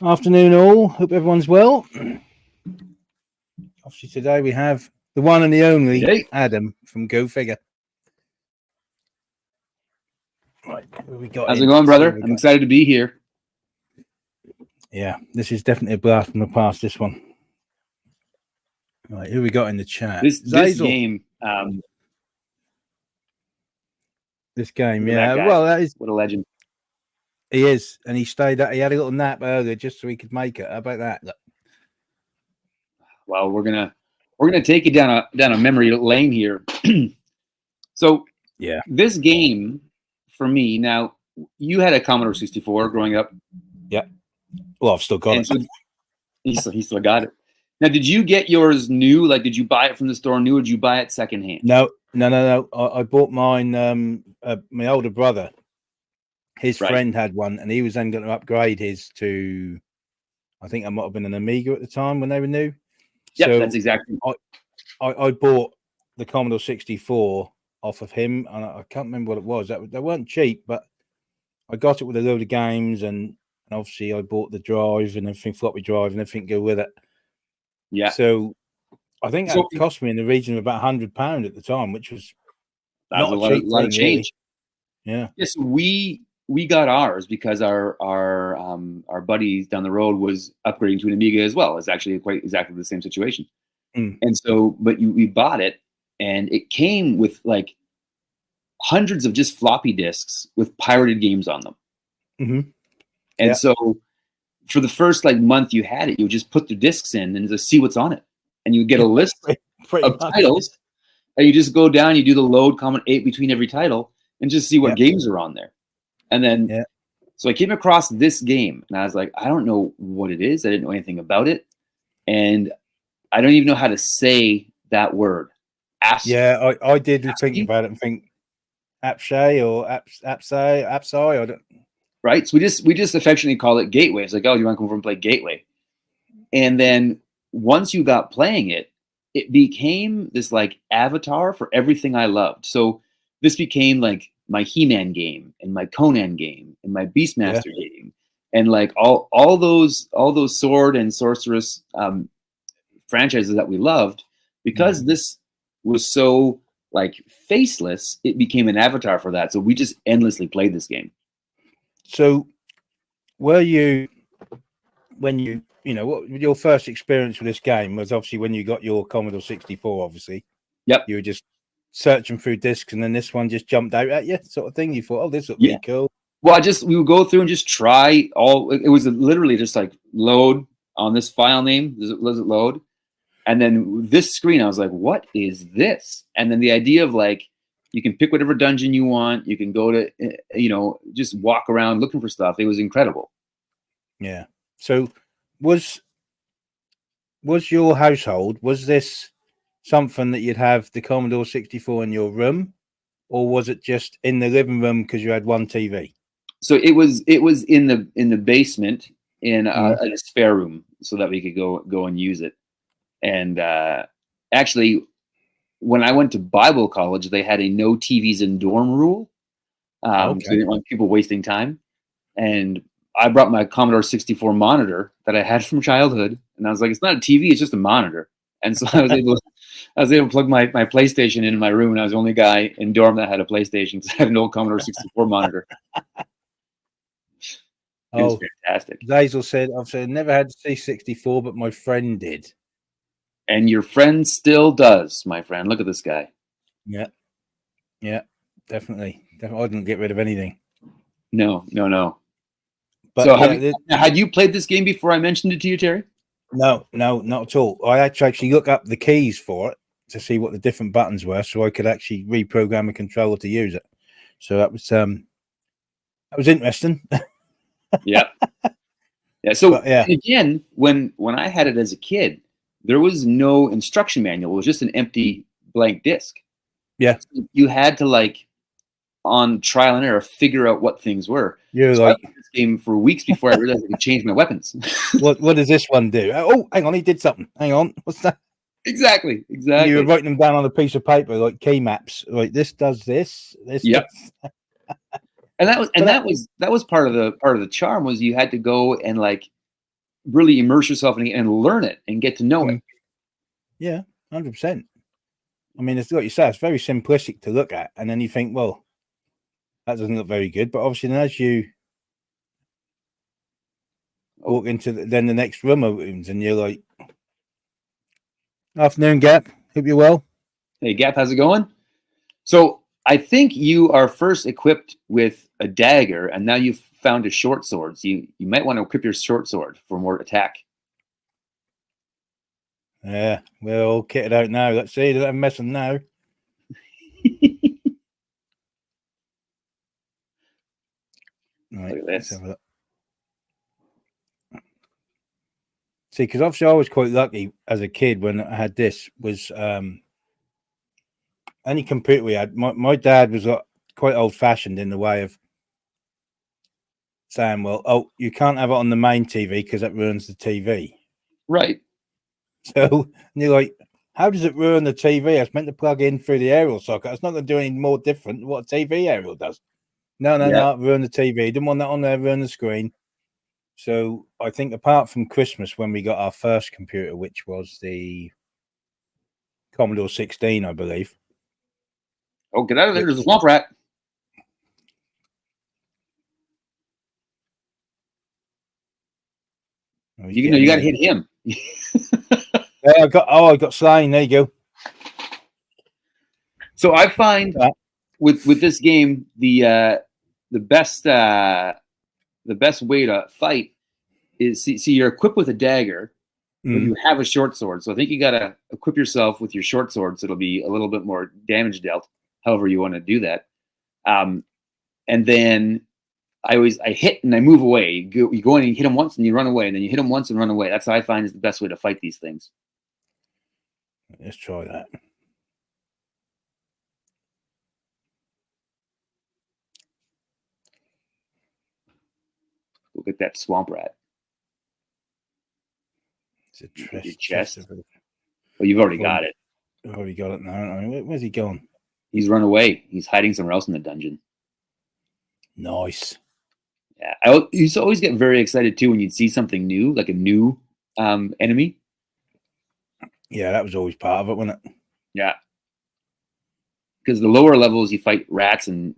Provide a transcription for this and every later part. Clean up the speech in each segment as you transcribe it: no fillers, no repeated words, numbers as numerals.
Afternoon, all. Hope everyone's well. Obviously, today we have the one and the only Hey, Adam from GoFigure. Right, who we got how's in? it going, Let's see who brother? we I'm got. excited to be here. Yeah, this is definitely a blast from the past. This one. Right, who we got in the chat? This Zazel. game, This game, look at yeah. that guy. Well, that is What a legend. he is, and he stayed up. He had a little nap earlier just so he could make it. How about that? Look. Well, we're gonna take you down a memory lane here. So Yeah, this game for me now, you had a Commodore 64 growing up, yeah. Well, I've still got and it. so he still got it. Now, did you get yours new? Like, did you buy it from the store new, or did you buy it secondhand? No. I bought mine. My older brother, his Right. friend had one, and he was then going to upgrade his to. I think I might have been an Amiga at the time when they were new. Yep, So that's exactly. I bought the Commodore 64 off of him, and I can't remember what it was. They weren't cheap, but I got it with a load of games, and obviously I bought the drive and everything, floppy drive and everything go with it. Yeah. So I think that So cost me in the region of about £100 at the time, which was that was not a lot cheap of thing, change. really. Yeah. Yes, we got ours because our buddy down the road was upgrading to an Amiga as well. It's actually quite exactly the same situation. Mm. And so, but we bought it, and it came with like hundreds of just floppy disks with pirated games on them. Mm-hmm. And Yeah. so, for the first like month you had it, you would just put the discs in and just see what's on it, and you would get a list Pretty of much. titles, and you just go down, you do the load comment 8 between every title, and just see what Yeah. games are on there. And then, Yeah. so I came across this game, and I was like, I don't know what it is. I didn't know anything about it, and I don't even know how to say that word. Yeah, I did think about it and think Apshay or Apsai. I don't. Right? So we just affectionately call it Gateway. It's like, oh, you want to come over and play Gateway? And then once you got playing it, it became this like avatar for everything I loved. So this became like my He-Man game and my Conan game and my Beastmaster game, and like all those sword and sorceress franchises that we loved. Because this was so like faceless, it became an avatar for that. So we just endlessly played this game. So, were you when you know what your first experience with this game was? Obviously, when you got your Commodore 64, obviously, Yep. you were just searching through discs, and then this one just jumped out at you, sort of thing. You thought, "Oh, this would be cool." Well, we would go through and just try all. It was literally just like load on this file name. Does it load? And then this screen, I was like, what is this? And then the idea of like, you can pick whatever dungeon you want. You can go to, just walk around looking for stuff. It was incredible. Yeah. So, was your household, was this something that you'd have the Commodore 64 in your room, or was it just in the living room because you had one TV? So it was in the basement in a spare room so that we could go and use it. And actually, when I went to Bible college, they had a no TVs in dorm rule. So they didn't want people wasting time. And I brought my Commodore 64 monitor that I had from childhood, and I was like, it's not a TV, it's just a monitor. And so I was able to plug my PlayStation in my room, and I was the only guy in dorm that had a PlayStation because I had an old Commodore 64 monitor. It was fantastic. Zazel said, I've said never had C64, but my friend did. And your friend still does, my friend. Look at this guy. Yeah, definitely. I didn't get rid of anything. No. But so had you played this game before I mentioned it to you, Terry? No, not at all. I had to actually look up the keys for it to see what the different buttons were, so I could actually reprogram a controller to use it. So that was interesting. Yeah. So again, when I had it as a kid, there was no instruction manual. It was just an empty blank disc. Yeah. So you had to like on trial and error figure out what things were. You're so like I played this game for weeks before I realized I could change my weapons. what does this one do? Oh, hang on, he did something. Hang on, what's that? Exactly. You were writing them down on a piece of paper like key maps. Like this does this. Yep. And that was part of the charm was you had to go and like really immerse yourself in it and learn it and get to know it. Yeah, 100%. I mean, it's like you say, it's very simplistic to look at, and then you think, well, that doesn't look very good. But obviously, then as you walk into the next room opens, and you're like, "Afternoon, Gap. Hope you're well." Hey, Gap, how's it going? So I think you are first equipped with a dagger, and now you've found a short sword. So you might want to equip your short sword for more attack. Yeah, we're all kitted out now. Let's see. I'm messing now. Right, Look at this. See, because obviously I was quite lucky as a kid when I had this. Was any computer we had. My dad was quite old fashioned in the way of saying, "Well, oh, you can't have it on the main TV because that ruins the TV." Right. So and you're like, how does it ruin the TV? It's meant to plug in through the aerial socket. It's not going to do any more different than what a TV aerial does. No, ruin the TV. Didn't want that on there, ruin the screen. So I think apart from Christmas when we got our first computer, which was the Commodore 16, I believe. Oh, get out of there! There's a swamp rat. You know, you got to hit him. Yeah, I got slain. There you go. So I find with this game the best way to fight is see you're equipped with a dagger, but you have a short sword. So I think you got to equip yourself with your short sword, so it'll be a little bit more damage dealt. However you want to do that, and then I hit and I move away. You go in and you hit them once and you run away, and then you hit them once and run away. That's how I find is the best way to fight these things. Let's try that. Look at that swamp rat. It's a chest. Well, you've already got it. I've already got it now. Where's he gone? He's run away. He's hiding somewhere else in the dungeon. Nice. Yeah, I used to always get very excited too when you'd see something new, like a new enemy. Yeah, that was always part of it, wasn't it? Yeah. Because the lower levels you fight rats and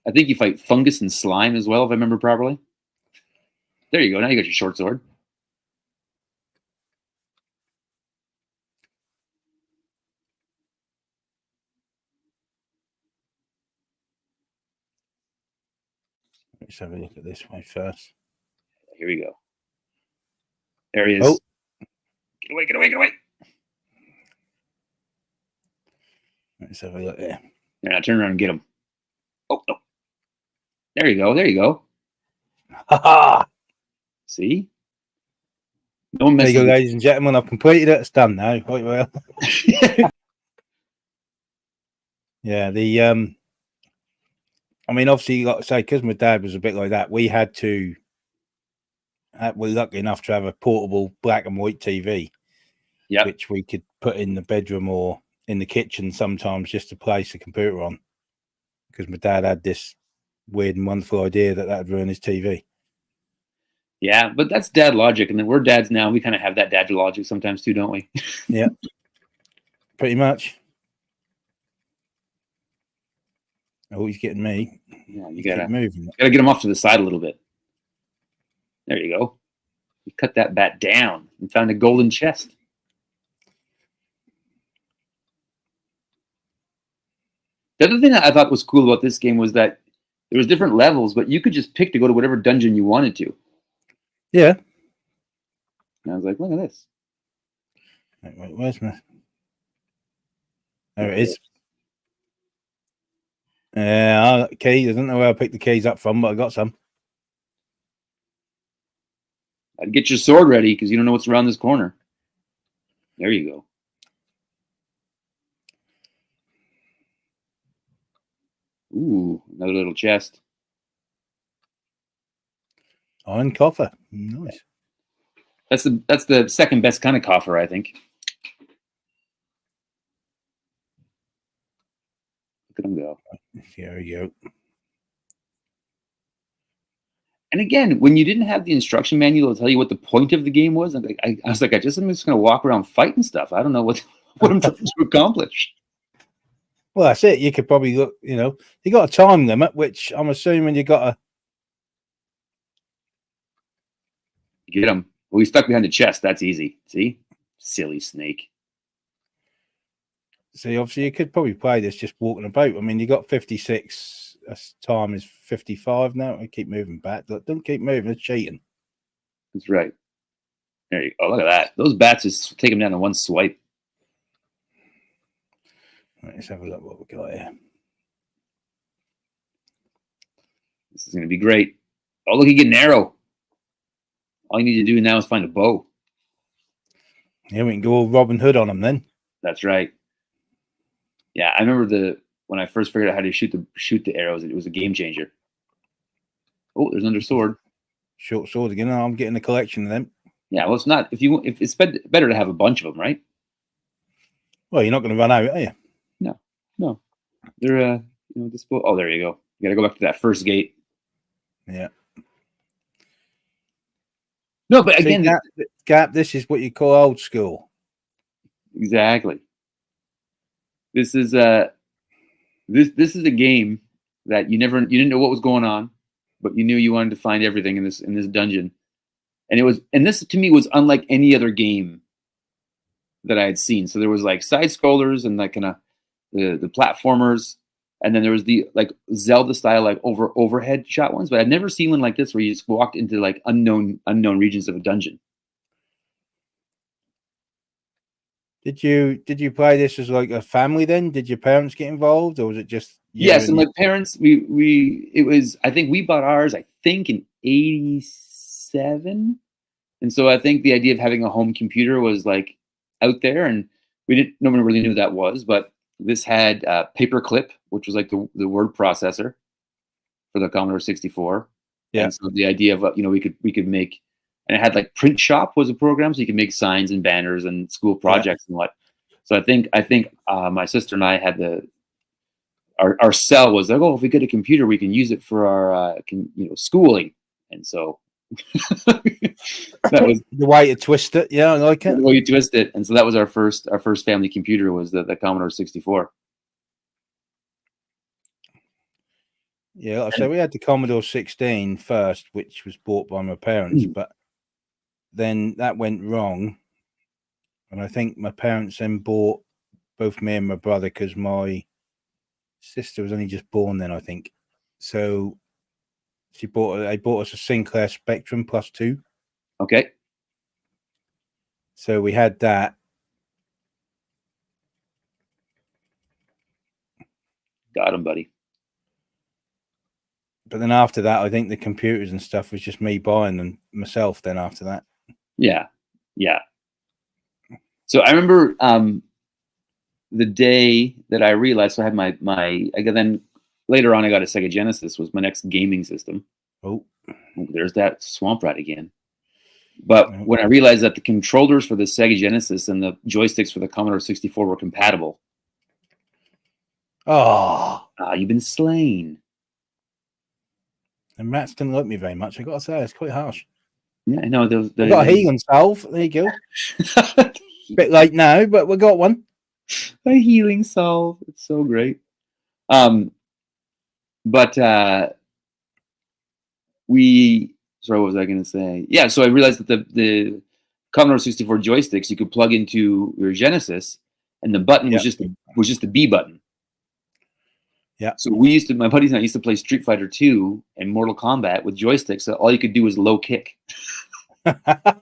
I think you fight fungus and slime as well, if I remember properly. There you go. Now you got your short sword. Let's have a look at this way first. Here we go. There he is. Oh. Get away, get away, get away. Let's have a look there. Yeah, now turn around and get him. Oh, no. There you go. There you go. Ha See? No one there you go, ladies and gentlemen. I've completed it. It's done now. Quite well. Yeah, I mean, obviously, like I say, because my dad was a bit like that, we're lucky enough to have a portable black and white TV, which we could put in the bedroom or in the kitchen sometimes just to place the computer on. Because my dad had this weird and wonderful idea that would ruin his TV. Yeah, but that's dad logic, and then we're dads now. We kind of have that dad logic sometimes too, don't we? Yeah, pretty much. Oh, he's getting me. Yeah, you gotta moving. Gotta get him off to the side a little bit. There you go. You cut that bat down and found a golden chest. The other thing that I thought was cool about this game was that there was different levels, but you could just pick to go to whatever dungeon you wanted to. Yeah. And I was like, look at this. Wait, where's my... There it is. Yeah, keys. I don't know where I picked the keys up from, but I got some. I'd get your sword ready because you don't know what's around this corner. There you go. Ooh, another little chest. Iron coffer. Nice. That's the second best kind of coffer, I think. Look at him go. Here we go. And again, when you didn't have the instruction manual to tell you what the point of the game was, I was like, I'm just going to walk around fighting stuff. I don't know what I'm trying to accomplish. Well, that's it. You could probably look, you got a time limit, which I'm assuming you got Get him. Well, he's stuck behind the chest. That's easy. See? Silly snake. See, obviously, you could probably play this just walking about. I mean, you got 56. Time is 55 now. I keep moving back. Look, don't keep moving. It's cheating. That's right. There you go. Look at that. Those bats just take him down in one swipe. Right, let's have a look what we got here. This is going to be great. Oh, look, you get an arrow. All you need to do now is find a bow. Yeah, we can go all Robin Hood on them then. That's right. Yeah, I remember when I first figured out how to shoot the arrows, it was a game changer. Oh, there's another sword. Short sword again. I'm getting a collection of them. Yeah, well, it's not. If it's better to have a bunch of them, right? Well, you're not going to run out, are you? No. They're oh, there you go. You got to go back to that first gate. Yeah. No, but again, Gap. This is what you call old school. Exactly. This is a game that you didn't know what was going on, but you knew you wanted to find everything in this dungeon. And this to me was unlike any other game that I had seen. So there was like side scrollers and like kind of the platformers, and then there was the like Zelda style like overhead shot ones. But I'd never seen one like this where you just walked into like unknown regions of a dungeon. Did you play this as like a family then? Did your parents get involved, or was it just Yes, and my parents, I think we bought ours, I think in 87. And so I think the idea of having a home computer was like out there, and no one really knew what that was, but this had Paperclip, which was like the word processor for the Commodore 64. Yeah. And so the idea of, we could make, and it had like Print Shop was a program, so you could make signs and banners and school projects and what. So I think my sister and I had our cell was like, oh, if we get a computer, we can use it for our schooling. And so that was the way to twist it. Yeah, I like it. The way you twist it. And so that was our first family computer was the Commodore 64. Yeah, so we had the Commodore 16 first, which was bought by my parents, but then that went wrong. And I think my parents then bought both me and my brother, because my sister was only just born then, I think. So they bought us a Sinclair Spectrum Plus 2. Okay. So we had that. Got him, buddy. But then after that, I think the computers and stuff was just me buying them myself then after that. Yeah. Yeah. So I remember the day that I realized, so I had then later on I got a Sega Genesis, was my next gaming system. Oh, there's that swamp rat again. But when I realized that the controllers for the Sega Genesis and the joysticks for the Commodore 64 were compatible. Oh, you've been slain. And rats didn't like me very much. I got to say, it's quite harsh. Yeah, I know. We got a healing salve. There you go. Bit late now, but we got one. A healing salve. It's so great. But sorry, what was I going to say? Yeah, so I realized that the Commodore 64 joysticks you could plug into your Genesis, and the button was just the B button. Yeah. So my buddies and I used to play Street Fighter 2 and Mortal Kombat with joysticks. So all you could do was low kick. I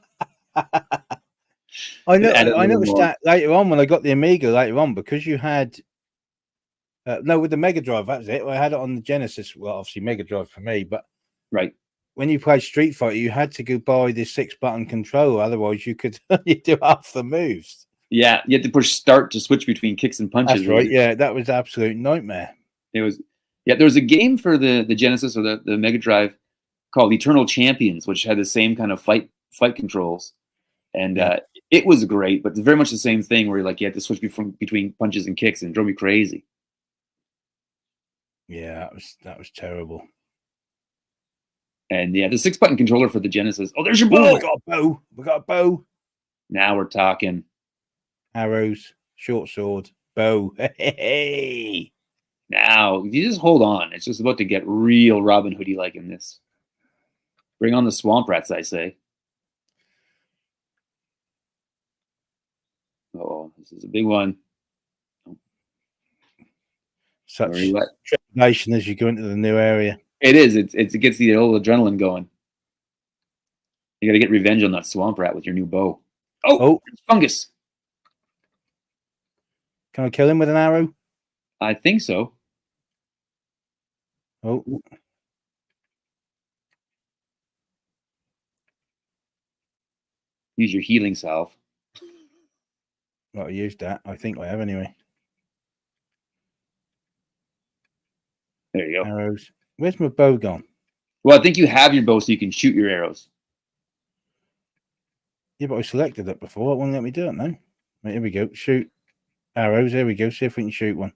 noticed that later on when I got the Amiga later on, because you had with the Mega Drive, that was it. I had it on the Genesis. Well, obviously Mega Drive for me, but right. When you played Street Fighter, you had to go buy the 6-button controller, otherwise you could only do half the moves. Yeah, you had to push start to switch between kicks and punches. That's right. Yeah, that was an absolute nightmare. It was. Yeah, there was a game for the Genesis or the Mega Drive called Eternal Champions, which had the same kind of fight controls, and it was great, but it's very much the same thing where you had to switch between punches and kicks, and it drove me crazy. Yeah, that was terrible. And yeah, the 6-button controller for the Genesis. Oh, there's your Oh, bow. we got a bow. We got a bow. Now we're talking. Arrows, short sword, bow. Hey. Now you just hold on. It's just about to get real Robin Hoodie like in this. Bring on the swamp rats, I say. Oh, this is a big one. Such trepidation as you go into the new area. It is. It gets the old adrenaline going. You got to get revenge on that swamp rat with your new bow. Oh, fungus. Can I kill him with an arrow? I think so. Oh. Use your healing salve. Well, I used that. I think I have anyway. There you go. Arrows. Where's my bow gone? Well, I think you have your bow so you can shoot your arrows. Yeah, but I selected it before. It won't let me do it now. Right, here we go. Shoot arrows. There we go. See if we can shoot one.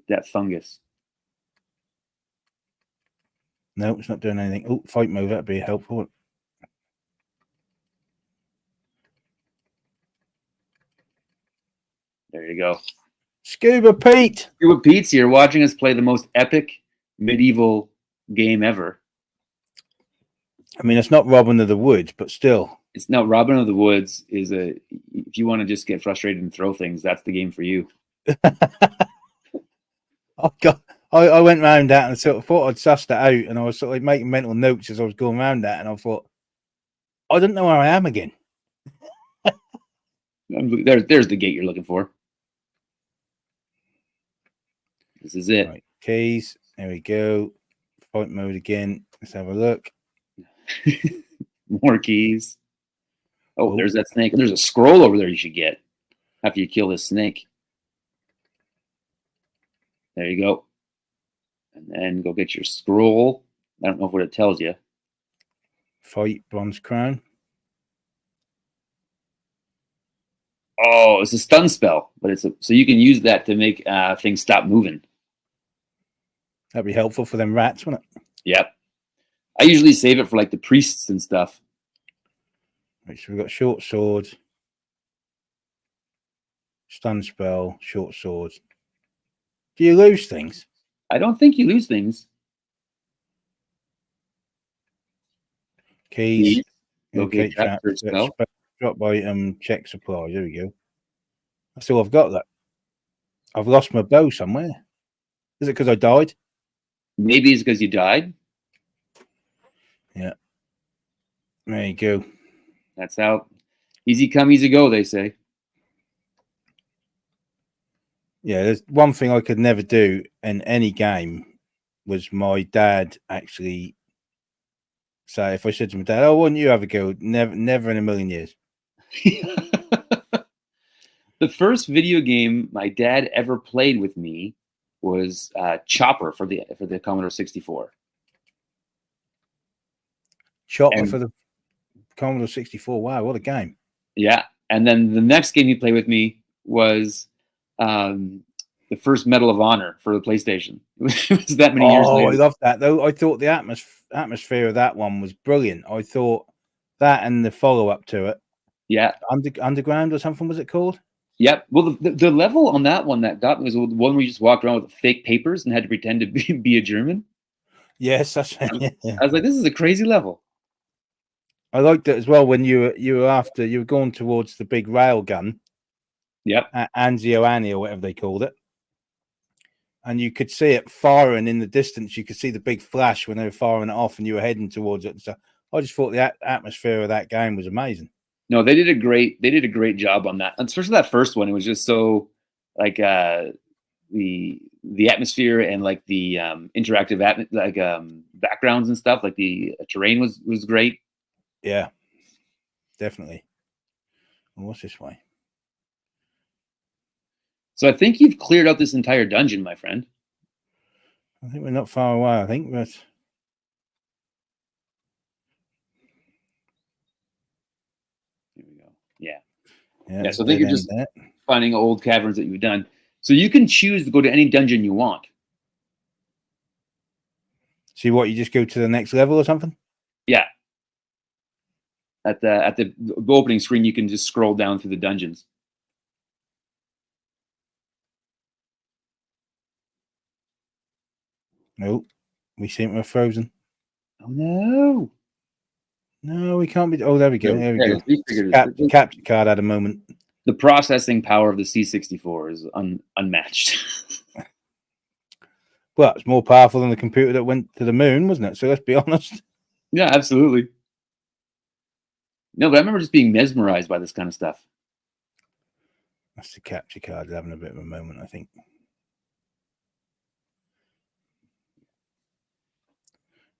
That fungus. No, it's not doing anything. Oh, fight move. That'd be helpful. There you go. Scuba Pete. Scuba Pete's here watching us play the most epic medieval game ever. I mean, it's not Robin of the Woods, but still. It's not. Robin of the Woods is if you want to just get frustrated and throw things, that's the game for you. I went round that and sort of thought I'd sussed it out, and I was sort of making mental notes as I was going around that, and I thought, I don't know where I am again. There's the gate you're looking for. This is it. Right, keys. There we go. Fight mode again. Let's have a look. More keys. Oh, there's that snake. There's a scroll over there you should get after you kill this snake. There you go. And then go get your scroll. I don't know what it tells you. Fight bronze crown. Oh, it's a stun spell, but so you can use that to make things stop moving. That'd be helpful for them rats, wouldn't it? Yep. I usually save it for like the priests and stuff. Right, so we've got short sword, stun spell, short sword. Do you lose things? I don't think you lose things. Keys. Okay, drop item, check supply. There we go. That's all I've got. That I've lost my bow somewhere. Is it because I died? Maybe it's because you died. Yeah. There you go. That's how easy come, easy go, they say. Yeah, there's one thing I could never do in any game was my dad actually say, if I said to my dad, "Oh, wouldn't you have a go?" Never in a million years. The first video game my dad ever played with me was Chopper for the Commodore 64. Chopper for the Commodore 64. Wow, what a game! Yeah, and then the next game he played with me was the first Medal of Honor for the PlayStation. It was that many years later. Oh, I love that though. I thought the atmosphere of that one was brilliant. I thought that and the follow up to it. Yeah, Underground or something was it called? Yep. Well, the level on that one that got me was the one where you just walked around with fake papers and had to pretend to be a German. Yes, that's I was like, this is a crazy level. I liked it as well when you were going towards the big rail gun. Yep. Anzio Annie or whatever they called it. And you could see it firing in the distance. You could see the big flash when they were firing it off and you were heading towards it. So I just thought the atmosphere of that game was amazing. No, they did a great job on that. Especially that first one. It was just so like the atmosphere and like the interactive backgrounds and stuff. Like the terrain was great. Yeah, definitely. Well, what's this way? So I think you've cleared out this entire dungeon, my friend. I think we're not far away. I think, but here we go. Yeah. Yeah. So I think you're just finding old caverns that you've done. So you can choose to go to any dungeon you want. See what, you just go to the next level or something? Yeah. At the opening screen, you can just scroll down through the dungeons. Nope. We seem to have frozen. Oh no! No, we can't be. Oh, there we go. There we go. Capture card at a moment. The processing power of the C64 is unmatched. Well, it's more powerful than the computer that went to the moon, wasn't it? So let's be honest. Yeah, absolutely. No, but I remember just being mesmerized by this kind of stuff. That's the capture card having a bit of a moment, I think.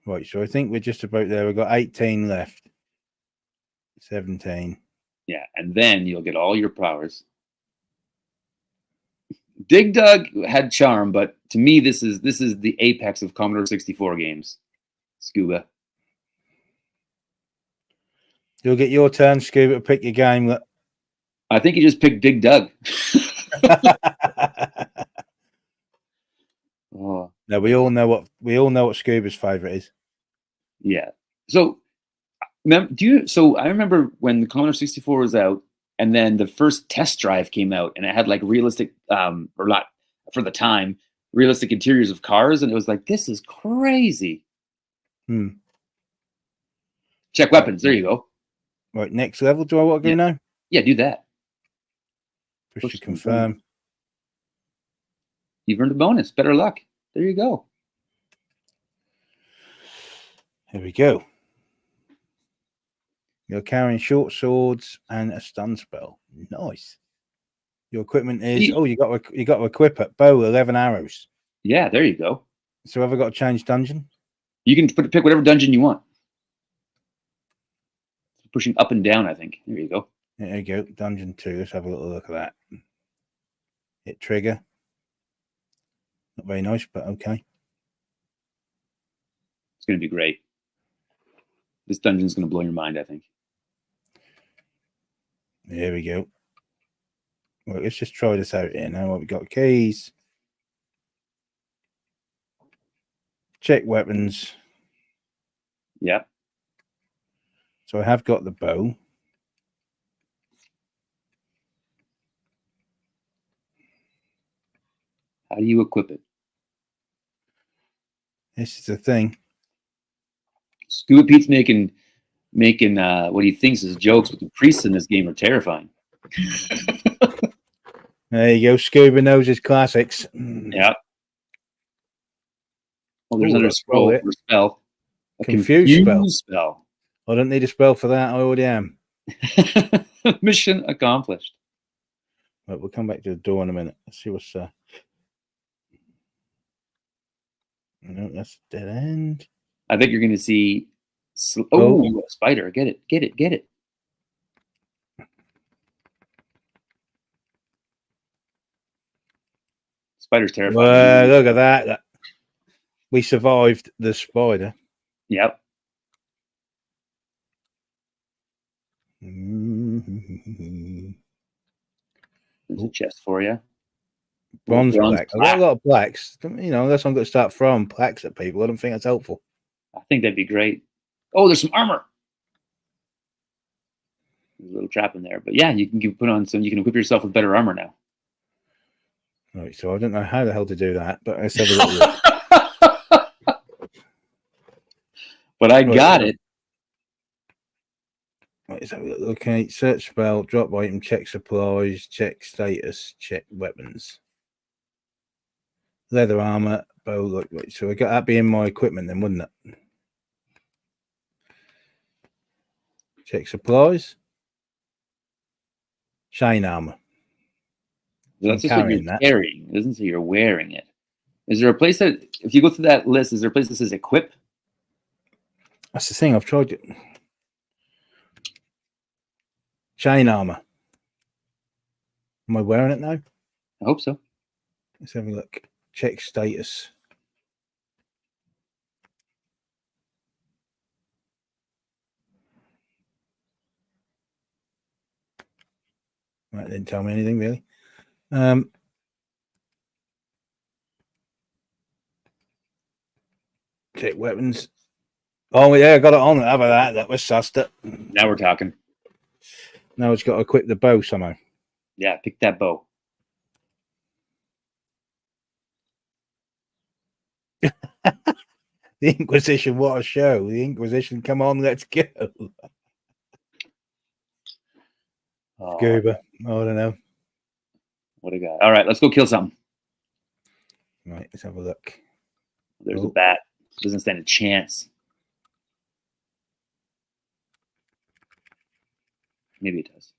Right, so I think we're just about there. We've got 18 left. 17. Yeah, and then you'll get all your powers. Dig Dug had charm, but to me, this is the apex of Commodore 64 games. Scuba. You'll get your turn, Scuba, to pick your game. I think you just picked Dig Dug. Oh. No, we all know what Scuba's favorite is. Yeah. So, I remember when the Commodore 64 was out, and then the first test drive came out, and it had like realistic, or not for the time, realistic interiors of cars, and it was like, this is crazy. Check weapons. There you go. Right, next level. Do I want to go now? Yeah, do that. Push to confirm. You've earned a bonus. Better luck. There you go. Here we go. You're carrying short swords and a stun spell. Nice. Your equipment is you got to equip it. Bow, 11 arrows. Yeah, there you go. So have I got to change dungeon? You can pick whatever dungeon you want. Pushing up and down, I think. There you go. There you go. Dungeon 2. Let's have a little look at that. Hit trigger. Not very nice, but okay. It's going to be great. This dungeon's going to blow your mind, I think. There we go. Well, let's just try this out here now. What we got? Keys. Check weapons. Yep. So I have got the bow. How do you equip it? This is the thing. Scuba Pete's making what he thinks is jokes, but the priests in this game are terrifying. There you go. Scuba knows his classics. Yeah. Well, there's another scroll or spell. A confuse spell. I don't need a spell for that. I already am. Mission accomplished. Right, we'll come back to the door in a minute. Let's see what's no, that's a dead end. I think you're going to see. A spider! Get it! Get it! Get it! Spider's terrifying. Look at that! We survived the spider. Yep. There's a chest for you. Bronze plaque. I've got a lot of plaques. You know, unless I'm going to start throwing plaques at people, I don't think that's helpful. I think that'd be great. Oh, there's some armor. There's a little trap in there, but yeah, you can put on some. You can equip yourself with better armor now. Right, so I don't know how the hell to do that, but let's have a little look. But I got it. Right, let's have a look. Okay, search spell, drop item, check supplies, check status, check weapons. Leather armor, bow. Look, so I got that being my equipment then, wouldn't it? Check supplies. Chain armor. Well, that's just what you're carrying. It doesn't say you're wearing it. Is there a place that, if you go through that list, is there a place that says equip? That's the thing. I've tried it. Chain armor. Am I wearing it now? I hope so. Let's have a look. Check status. That didn't tell me anything really. Check weapons. Oh yeah, I got it on. How about that? That was sussed it. Now we're talking. Now it's got to equip the bow somehow. Yeah, pick that bow. The Inquisition, what a show. The Inquisition, come on, let's go. Oh, Scuba. I don't know. what a guy. All right, let's go kill something. Right, let's have a look. There's a bat. Doesn't stand a chance. Maybe it does.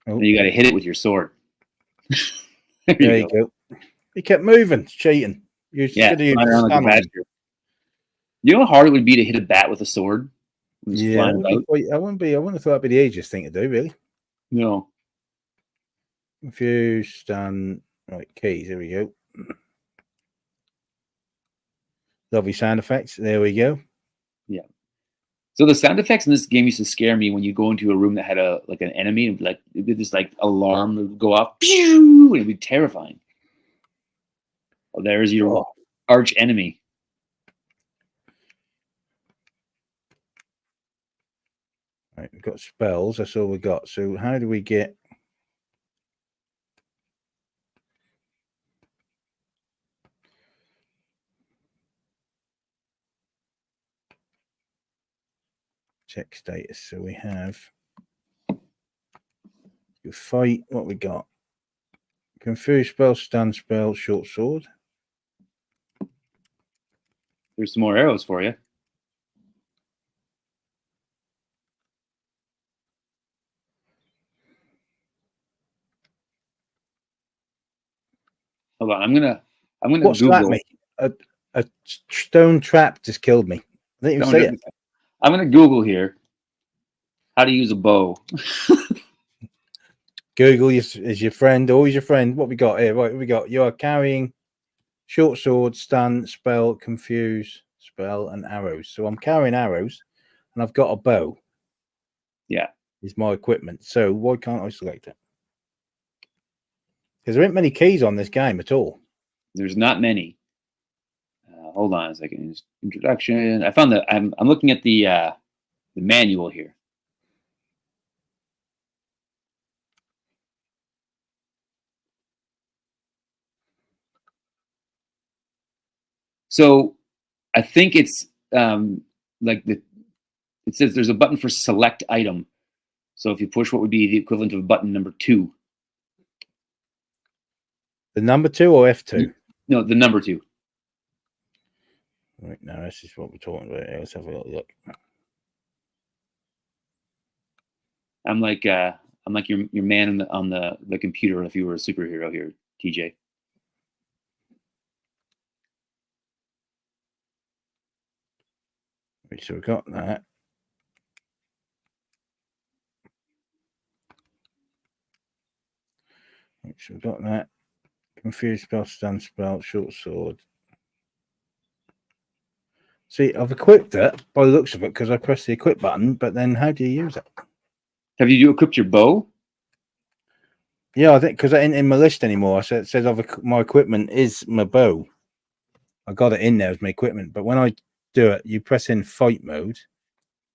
Oh. You got to hit it with your sword. There you go. He kept moving. It's cheating. You should have used like you know how hard it would be to hit a bat with a sword? Yeah, I wouldn't have thought that'd be the easiest thing to do, really. No. Confused and right, keys. Here we go. Lovely sound effects. There we go. Yeah. So the sound effects in this game used to scare me when you go into a room that had an enemy and like this like alarm would go off, pew, and it'd be terrifying. Oh, there's your arch enemy. Right, we've got spells. That's all we got. So how do we get? Check status. So we have you fight. What we got? Confuse spell, stun spell, short sword. There's some more arrows for you. Hold on, I'm gonna What's Google. That, mate? A stone trap just killed me. I didn't even see it. I'm gonna Google here how to use a bow. Google is your friend, always your friend. What we got here? Right, we got you are carrying short sword, stun, spell, confuse, spell, and arrows. So I'm carrying arrows, and I've got a bow. Yeah, is my equipment. So why can't I select it? Because there ain't many keys on this game at all. There's not many. Hold on a second. Introduction. I found that I'm looking at the manual here. So I think it's it says there's a button for select item. So if you push what would be the equivalent of button number 2. The number 2 or F2? No, the number 2. Right, now this is what we're talking about. Let's have a little look. I'm like your man on the computer if you were a superhero here, TJ. Right, so we got that. Right, so we got that. Confused spell, stun spell, short sword. See, I've equipped it by the looks of it because I pressed the equip button, but then how do you use it? Have you equipped your bow? Yeah, I think because it ain't in my list anymore. So it says my equipment is my bow. I got it in there as my equipment, but when I do it, you press in fight mode.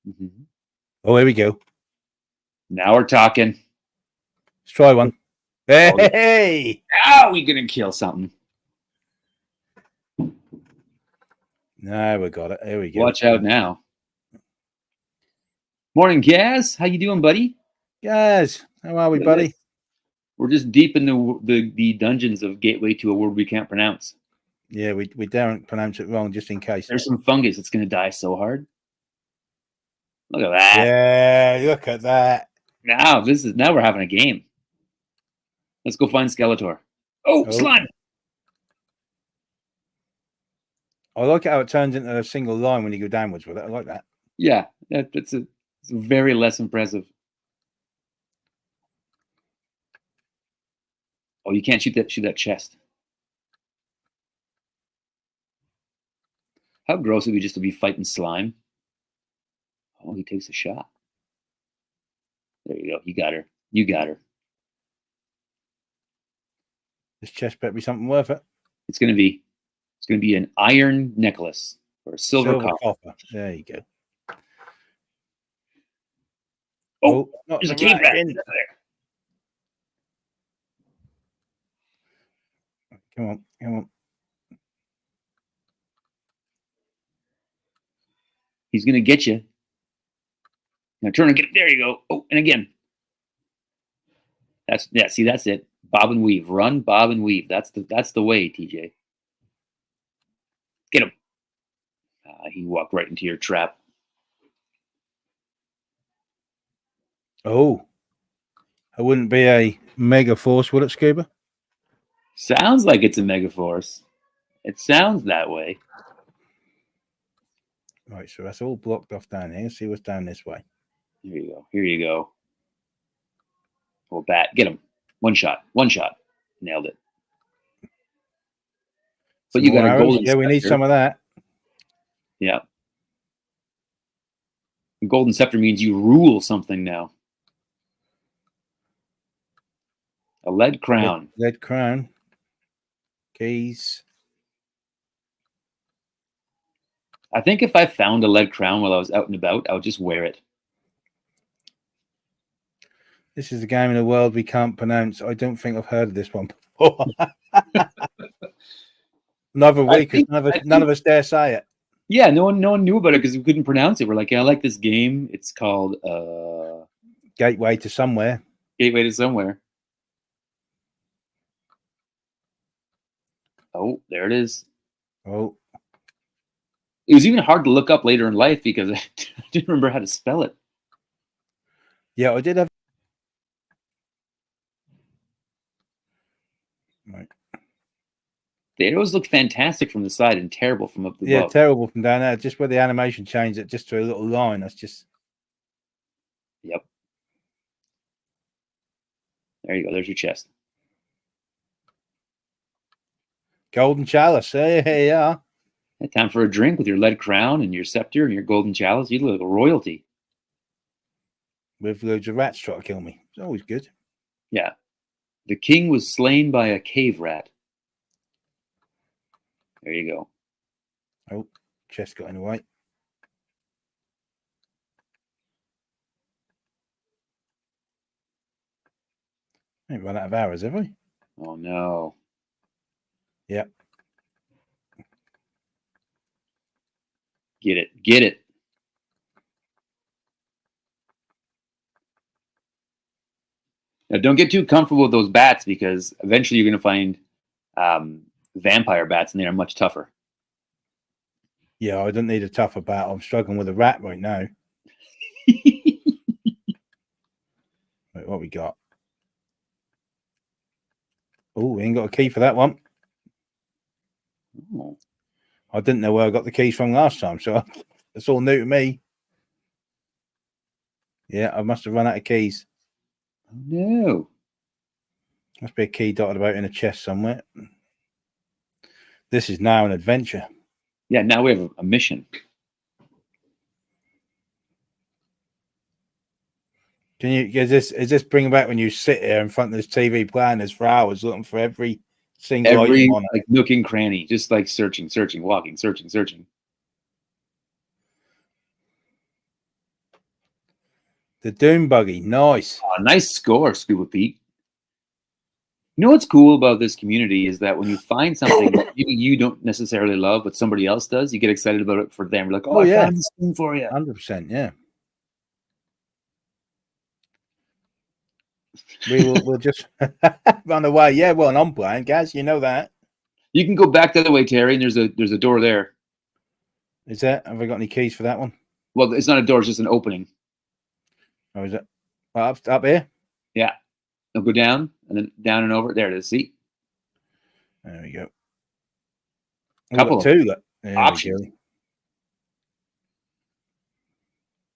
Mm-hmm. Oh, here we go. Now we're talking. Let's try one. Hey! Now we're gonna kill something. No, we got it. Here we go. Watch out now. Morning, Gaz. How you doing, buddy? Gaz, how are we, buddy? We're just deep in the dungeons of Gateway to a World We Can't Pronounce. Yeah, we daren't pronounce it wrong just in case. There's some fungus that's gonna die so hard. Look at that. Yeah, look at that. Now we're having a game. Let's go find Skeletor. Oh, slime! I like how it turns into a single line when you go downwards with it. I like that. Yeah, it's very less impressive. Oh, you can't shoot that chest. How gross would it be just to be fighting slime? Oh, he takes a shot. There you go. You got her. You got her. This chest better be something worth it. It's going to be. It's going to be an iron necklace or a silver copper. There you go. Oh, not there's the a cave rat. again. Come on, come on. He's going to get you. Now turn and get it. There you go. Oh, and again. See, that's it. Bob and weave. Run, bob and weave. That's the way, TJ. Get him. He walked right into your trap. Oh, it wouldn't be a mega force, would it, Scuba? Sounds like it's a mega force. It sounds that way. Right, so that's all blocked off down here. See what's down this way. Here you go. Here you go. Oh, bat. Get him. One shot. One shot. Nailed it. But you got a golden scepter. We need some of that. Yeah. Golden scepter means you rule something now. A lead crown. Lead crown. Keys. I think if I found a lead crown while I was out and about, I would just wear it. This is a game in the world we can't pronounce. I don't think I've heard of this one before. Another week, none of us dare say it. Yeah, no one knew about it because we couldn't pronounce it. We're like, yeah, I like this game. It's called Gateway to Somewhere. Gateway to Somewhere. Oh, there it is. Oh. It was even hard to look up later in life because I didn't remember how to spell it. Yeah, I did have. Right. The arrows look fantastic from the side and terrible from up above. Yeah, terrible from down there. Just where the animation changed it just to a little line. That's just. Yep. There you go. There's your chest. Golden chalice. Hey, yeah. Time for a drink with your lead crown and your scepter and your golden chalice. You look like royalty. With loads of rats trying to kill me. It's always good. Yeah. The king was slain by a cave rat. There you go. Oh, chest got in the way. Ain't run out of arrows, have we? Oh, no. Yep. Get it. Get it. Now, don't get too comfortable with those bats because eventually you're going to find vampire bats and they are much tougher. Yeah, I don't need a tougher bat. I'm struggling with a rat right now. Wait, what we got? Oh, we ain't got a key for that one. Oh. I didn't know where I got the keys from last time, so it's all new to me. Yeah, I must have run out of keys. Oh, no. Must be a key dotted about in a chest somewhere. This is now an adventure. Yeah, now we have a mission. Can you? Is this bringing back when you sit here in front of this TV planners for hours looking for every single item on it? Like nook and cranny, just like searching, walking, searching. The Doom Buggy, nice. Oh, nice score, Scuba Pete. You know what's cool about this community is that when you find something that maybe you don't necessarily love, but somebody else does, you get excited about it for them. You're like, oh, I found this thing for you. 100%, yeah. We'll just run away. Yeah, well, and I'm playing, Gaz. You know that. You can go back the other way, Terry, and there's a door there. Is that? Have I got any keys for that one? Well, it's not a door; it's just an opening. Oh, is it up here? Yeah. I'll go down and then down and over. There it is. See? There we go. Couple two options.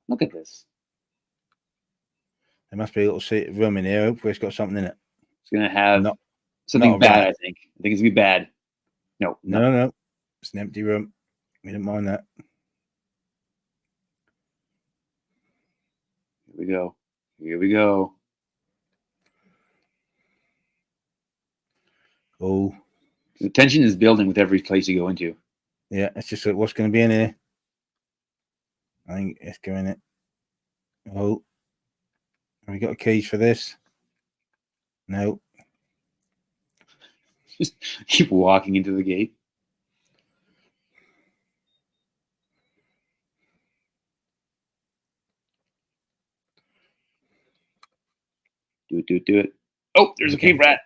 Look at this. There must be a little room in here. Hopefully, it's got something in it. It's gonna have something bad. I think it's gonna be bad. No. It's an empty room. We don't mind that. Here we go. Here we go. Oh, The tension is building with every place you go into. Yeah, it's just like, what's going to be in here? I think it's going it. Oh, have we got the keys for this? No. Just keep walking into the gate. Do it, do it, do it. Oh, there's a cave rat.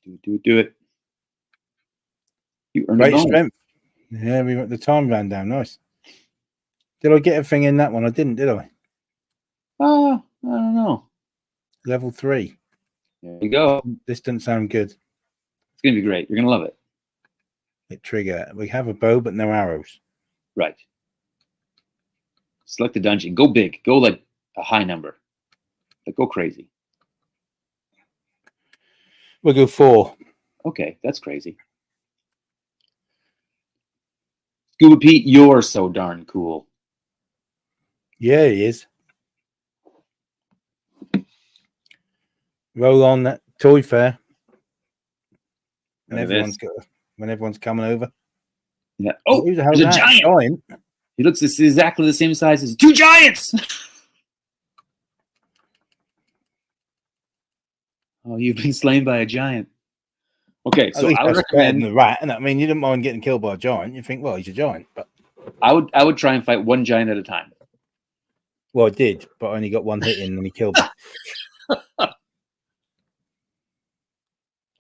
Do it, do it, do it. You earned a Great bonus. strength. Yeah, we got the time ran down. Nice. Did I get everything in that one? I didn't, did I? I don't know. Level 3. There you go. This doesn't sound good. It's going to be great. You're going to love it. Hit trigger. We have a bow, but no arrows. Right. Select the dungeon. Go big. Go like a high number. Like go crazy. We'll go 4. Okay, that's crazy. Scuba Pete, you're so darn cool. Yeah, he is. Roll on that toy fair. And when everyone's coming over. Yeah. Oh, who the hell there's a that? giant. He looks exactly the same size as 2 giants. Oh, you've been slain by a giant. Okay, so I would recommend the rat. And I mean, you didn't mind getting killed by a giant. You think, well, he's a giant, but I would try and fight one giant at a time. Well, I did, but I only got one hit in and he killed me.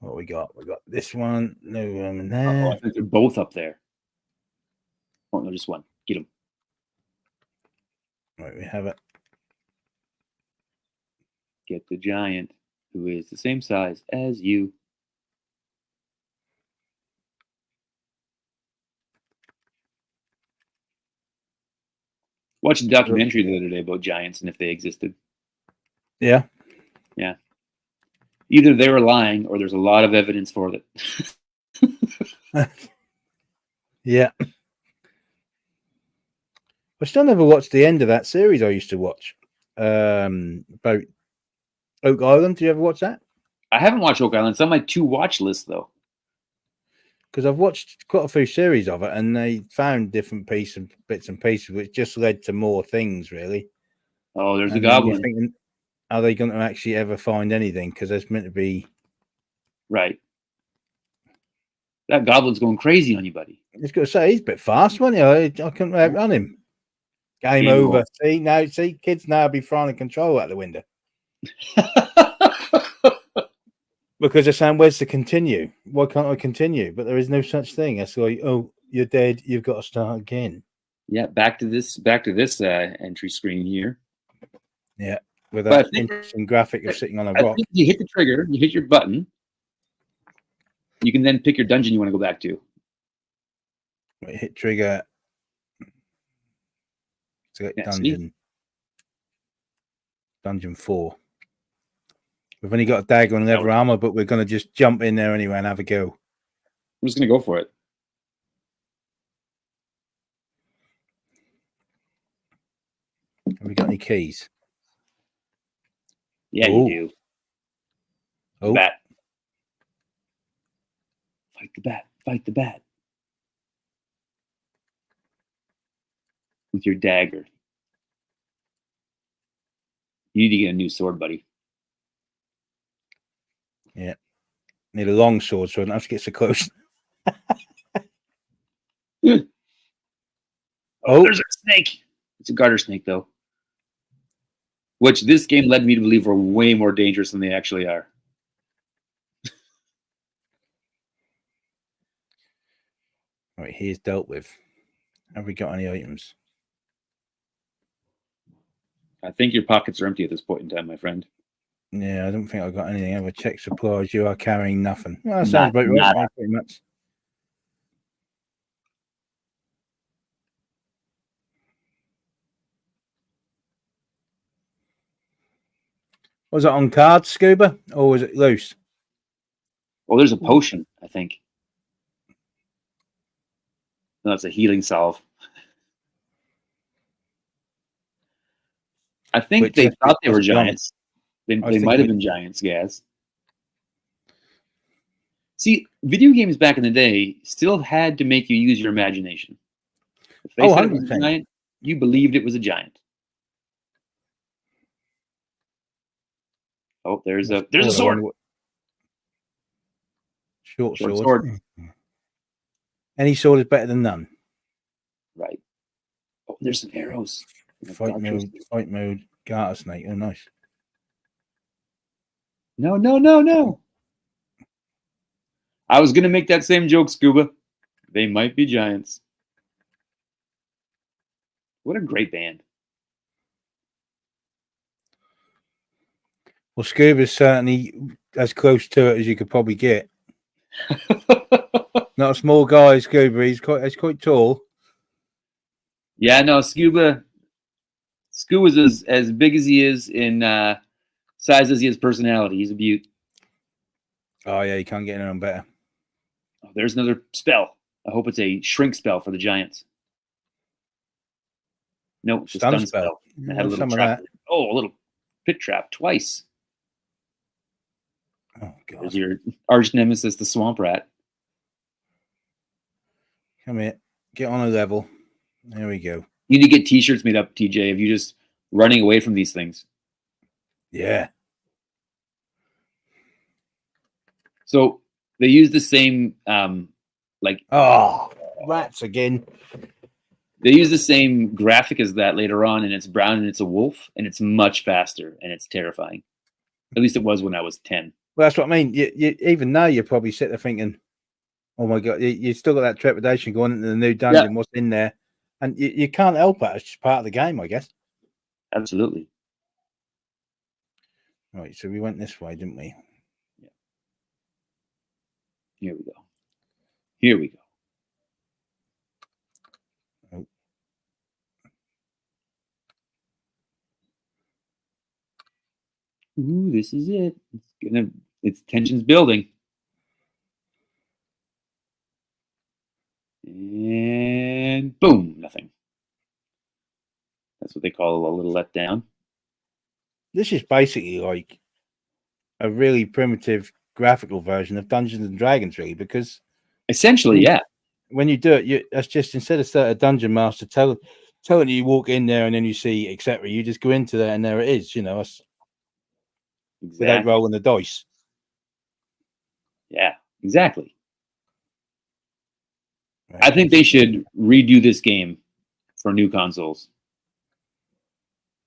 What we got? We got this one. No room in there. Oh, I think they're both up there. Oh no, just one. Get him. Right, we have it. Get the giant, who is the same size as you. Watched a documentary the other day about giants and if they existed. Yeah. Yeah. Either they were lying or there's a lot of evidence for it. Yeah. I still never watched the end of that series I used to watch. About Oak Island. Did you ever watch that? I haven't watched Oak Island. It's on my to-watch list, though. Because I've watched quite a few series of it, and they found different bits and pieces, which just led to more things, really. Oh, there's a goblin. Thinking, are they going to actually ever find anything? Because there's meant to be. Right. That goblin's going crazy on you, buddy. I was going to say, he's a bit fast, wasn't he? I couldn't outrun him. Game over. See, kids now be throwing the control out the window. Because they're saying, where's the continue? Why can't I continue? But there is no such thing. It's like, oh, you're dead. You've got to start again. Yeah, back to this entry screen here. Yeah, with that interesting graphic of sitting on a rock. You hit the trigger, you hit your button. You can then pick your dungeon you want to go back to. Hit trigger. Dungeon 4. We've only got a dagger and leather armor, but we're going to just jump in there anyway and have a go. I'm just going to go for it. Have we got any keys? Yeah, you do. Oh. Bat. Fight the bat. Fight the bat. With your dagger. You need to get a new sword, buddy. Yeah. Need a long sword so I don't have to get so close. Oh, there's a snake. It's a garter snake, though. Which this game led me to believe are way more dangerous than they actually are. All right, here's dealt with. Have we got any items? I think your pockets are empty at this point in time, my friend. Yeah, I don't think I've got anything. Ever check supplies. You are carrying nothing. Well, that sounds about right. Pretty much. Was it on cards, Scuba, or was it loose? Oh, there's a potion, I think. No, it's a healing salve. I think Which they thought they were let's be honest, giants. They I think might have been giants, Gaz. See, video games back in the day still had to make you use your imagination. If they said it was a 100%. giant, you believed it was a giant. Oh, there's a sword. Short Short sword. sword. Any sword is better than none. Right. Oh, there's some arrows. Fight mode, garter snake. Oh, nice. No, no, no, no. I was gonna make that same joke, Scuba. They might be giants. What a great band. Well, Scuba's certainly as close to it as you could probably get. Not a small guy, Scuba. He's quite tall. Yeah, no, Scuba's as big as he is in size as he is personality. He's a beaut. Oh yeah, you can't get anyone better. Oh, there's another spell. I hope it's a shrink spell for the giants. No, it's a stun spell. I had a little trap. Oh, a little pit trap twice. Oh god. There's your arch nemesis, the swamp rat. Come here. Get on a level. There we go. You need to get t-shirts made up, TJ, of you just running away from these things. Yeah. So they use the same rats again. They use the same graphic as that later on, and it's brown and it's a wolf, and it's much faster and it's terrifying. At least it was when I was 10. Well, that's what I mean. You even now you probably sit there thinking, "Oh my god!" You still got that trepidation going into the new dungeon. Yeah. What's in there? And you can't help it. It's just part of the game, I guess. Absolutely. Right. So we went this way, didn't we? Yeah. Here we go. Here we go. Oh. Ooh, this is it. It's tension's building. And boom, nothing. That's what they call a little letdown. This is basically like a really primitive graphical version of Dungeons and Dragons, really, because essentially, yeah. When you do it, that's just instead of a dungeon master telling you walk in there and then you see etc. You just go into there and there it is. Exactly. Without rolling the dice. Yeah, exactly. Right. I think they should redo this game for new consoles.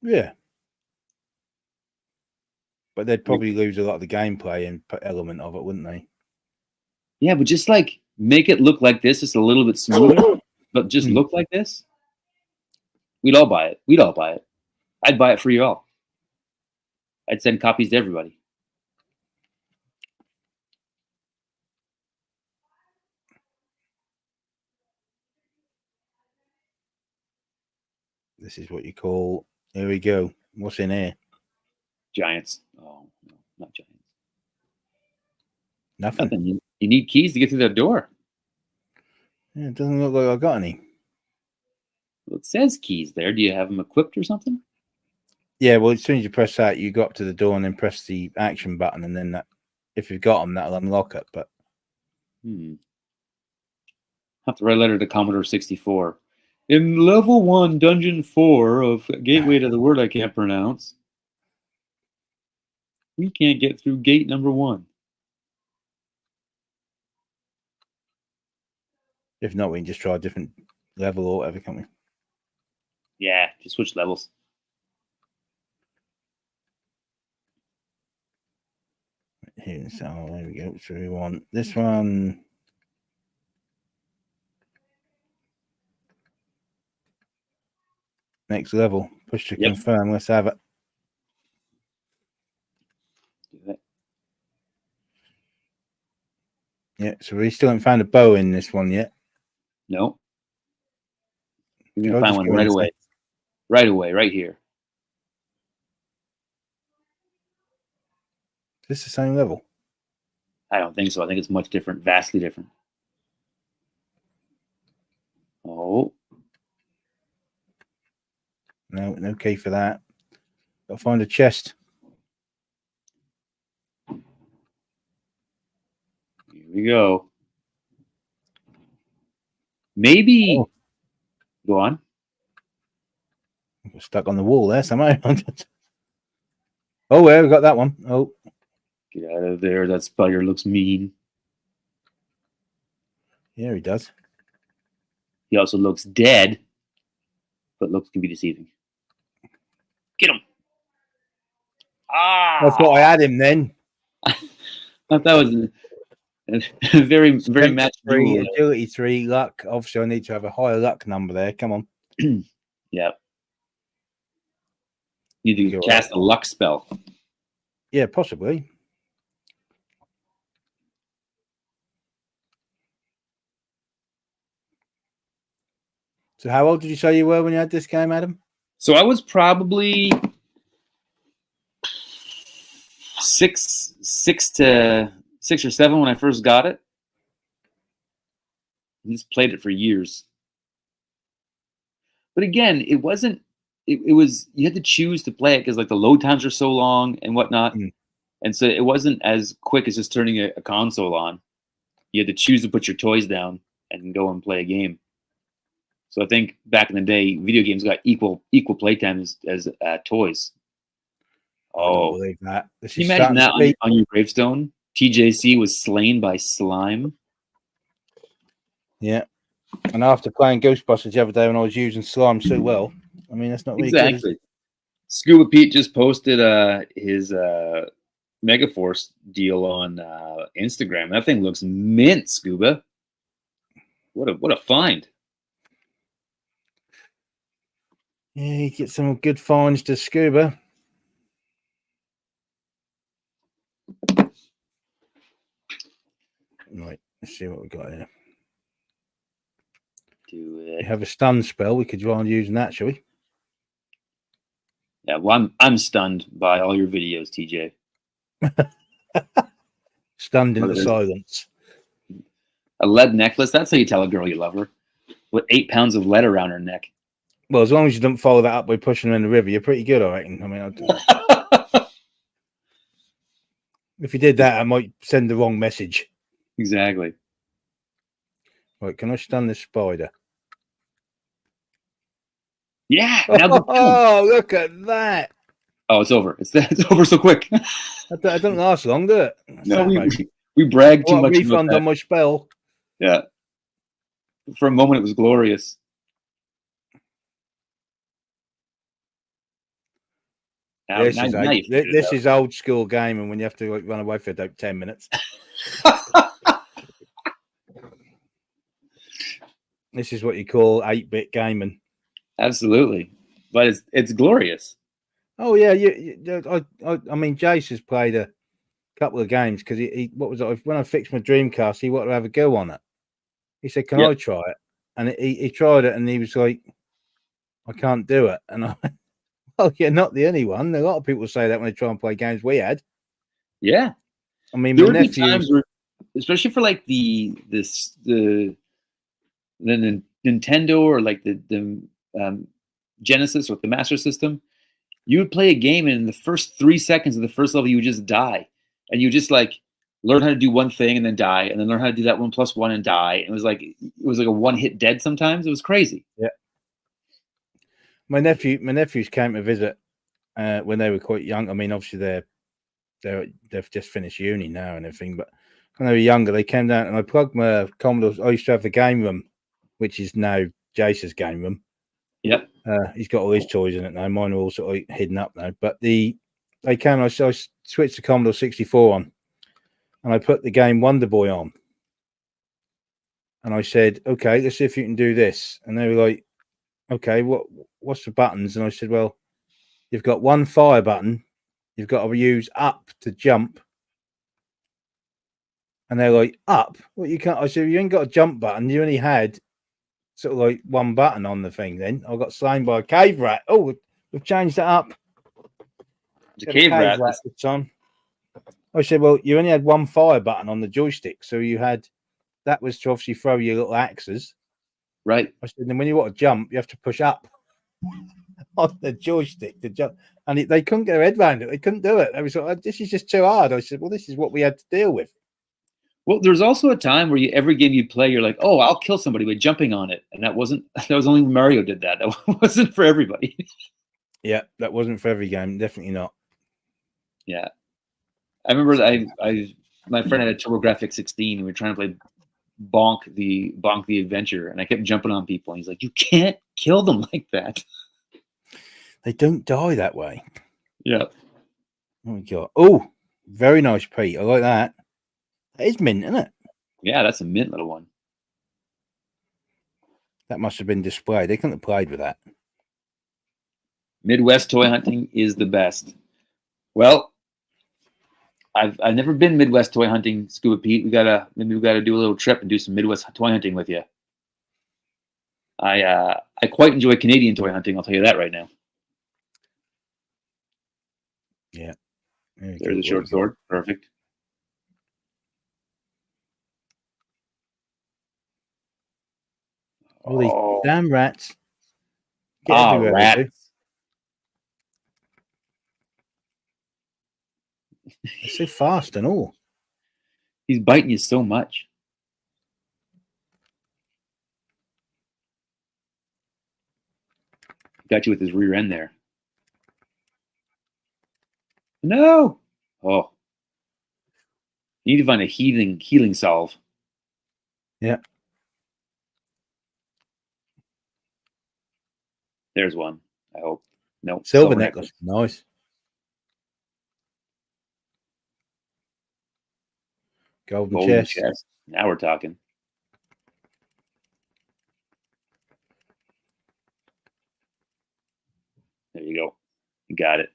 Yeah. But they'd probably lose a lot of the gameplay and element of it, wouldn't they? Yeah, but just like make it look like this, just a little bit smoother, but just look like this. We'd all buy it. We'd all buy it. I'd buy it for you all. I'd send copies to everybody. This is what you call. Here we go. What's in here? Giants. Oh, no, not giants. Nothing. You need keys to get through that door. Yeah, it doesn't look like I got any. Well, it says keys there. Do you have them equipped or something? Yeah, well, as soon as you press that, you go up to the door and then press the action button, and then that, if you've got them, that'll unlock it. But have to write a letter to Commodore 64. In level 1, dungeon 4 of Gateway to the Word I Can't Pronounce, we can't get through gate number 1. If not, we can just try a different level or whatever, can't we? Yeah, just switch levels. Here, so there we go. So we want this one. Next level. Push to confirm. Let's have it. Yeah, so we still haven't found a bow in this one yet. No. You're going to find one right away. Right away, right here. Is this the same level? I don't think so. I think it's much different, vastly different. Oh. No key for that. I'll find a chest. Here we go. Maybe. Oh. Go on. I'm stuck on the wall there somehow. Oh, yeah, we got that one. Oh, Get out of there. That spider looks mean. yeah, he does. He also looks dead, but looks can be deceiving. Get him. Ah. I thought I had him then. I thought that was a very, very matched Three, duel. agility 3, luck. Obviously, I need to have a higher luck number there. Come on. Yeah. You need to cast a luck spell. Yeah, possibly. So how old did you say you were when you had this game, Adam? So I was probably six or seven when I first got it. I just played it for years. But again, it wasn't. It was you had to choose to play it because like the load times are so long and whatnot, and so it wasn't as quick as just turning a console on. You had to choose to put your toys down and go and play a game. So I think back in the day, video games got equal playtime as toys. I don't believe that. This Can is you imagine that on your gravestone? TJC was slain by slime. Yeah. And after playing Ghostbusters the other day when I was using slime so well, I mean, that's not really Exactly. good. Scuba Pete just posted his Megaforce deal on Instagram. That thing looks mint, Scuba. What a find. Yeah, you get some good finds to Scuba. Right, let's see what we got here. Do it. We have a stun spell. We could try on using that, shall we? Yeah, well, I'm stunned by all your videos, TJ. Stunned into silence. A lead necklace. That's how you tell a girl you love her. With 8 pounds of lead around her neck. Well, as long as you don't follow that up by pushing her in the river, you're pretty good, I reckon. I mean, if you did that, I might send the wrong message. Exactly. Right, can I stun this spider? Yeah. Oh, look at that. Oh, it's over. It's over so quick. That don't last long, do it? No, we bragged too much. Refund on my spell. Yeah. For a moment, it was glorious. This is old school gaming when you have to like run away for about 10 minutes. This is what you call 8-bit gaming. Absolutely, but it's glorious. Oh yeah, I mean, Jace has played a couple of games because he what was it? When I fixed my Dreamcast, he wanted to have a go on it. He said, "Can I try it?" And he tried it, and he was like, "I can't do it." And I went, "Well, you're not the only one. A lot of people say that when they try and play games we had." Yeah, I mean, there my would be nephew, times where, especially for like the Nintendo or like the Genesis or the Master System, you would play a game and in the first 3 seconds of the first level you would just die, and you just like learn how to do one thing and then die, and then learn how to do that 1 + 1 and die. And it was like a one-hit dead sometimes. It was crazy. Yeah. My nephews came to visit when they were quite young. I mean, obviously they've just finished uni now and everything, but when they were younger, they came down and I plugged my Commodore. I used to have the game room, which is now Jace's game room. Yep. He's got all his toys in it now. Mine are all sort of hidden up now. But they came. I switched the Commodore 64 on, and I put the game Wonder Boy on. And I said, "Okay, let's see if you can do this." And they were like, "Okay, what's the buttons?" And I said, "Well, you've got one fire button. You've got to use up to jump." And they're like, "Up? What you can't?" I said, "You ain't got a jump button. You only had sort of like one button on the thing." Then I got slain by a cave rat. Oh, we've changed that up. The cave rat this time. I said, "Well, you only had one fire button on the joystick, so you had that was to obviously throw your little axes." Right. I said, "Then when you want to jump, you have to push up on the joystick to jump." And they couldn't get their head around it. They couldn't do it. They was like, this is just too hard. I said, well, this is what we had to deal with. Well, there's also a time where every game you play, you're like, oh, I'll kill somebody by jumping on it. And that was only when Mario did that. That wasn't for everybody. Yeah, that wasn't for every game. Definitely not. Yeah. I remember my friend had a TurboGrafx 16 and we were trying to play Bonk the Adventure, and I kept jumping on people, and he's like, you can't kill them like that. They don't die that way. Yeah. Oh my God. Oh, very nice, Pete. I like that. That is mint, isn't it? Yeah, that's a mint little one. That must have been displayed. They couldn't have played with that. Midwest toy hunting is the best. Well, I've never been Midwest toy hunting, Scuba Pete. Maybe we gotta do a little trip and do some Midwest toy hunting with you. I quite enjoy Canadian toy hunting. I'll tell you that right now. Yeah. There's a short sword. Perfect. All these damn rats. Get everywhere, rats. They're so fast and all. He's biting you so much. Got you with his rear end there. No. Oh. You need to find a healing salve. Yeah. There's one. I hope. No. Silver necklace. Nice. Golden chest. Now we're talking. There you go. You got it.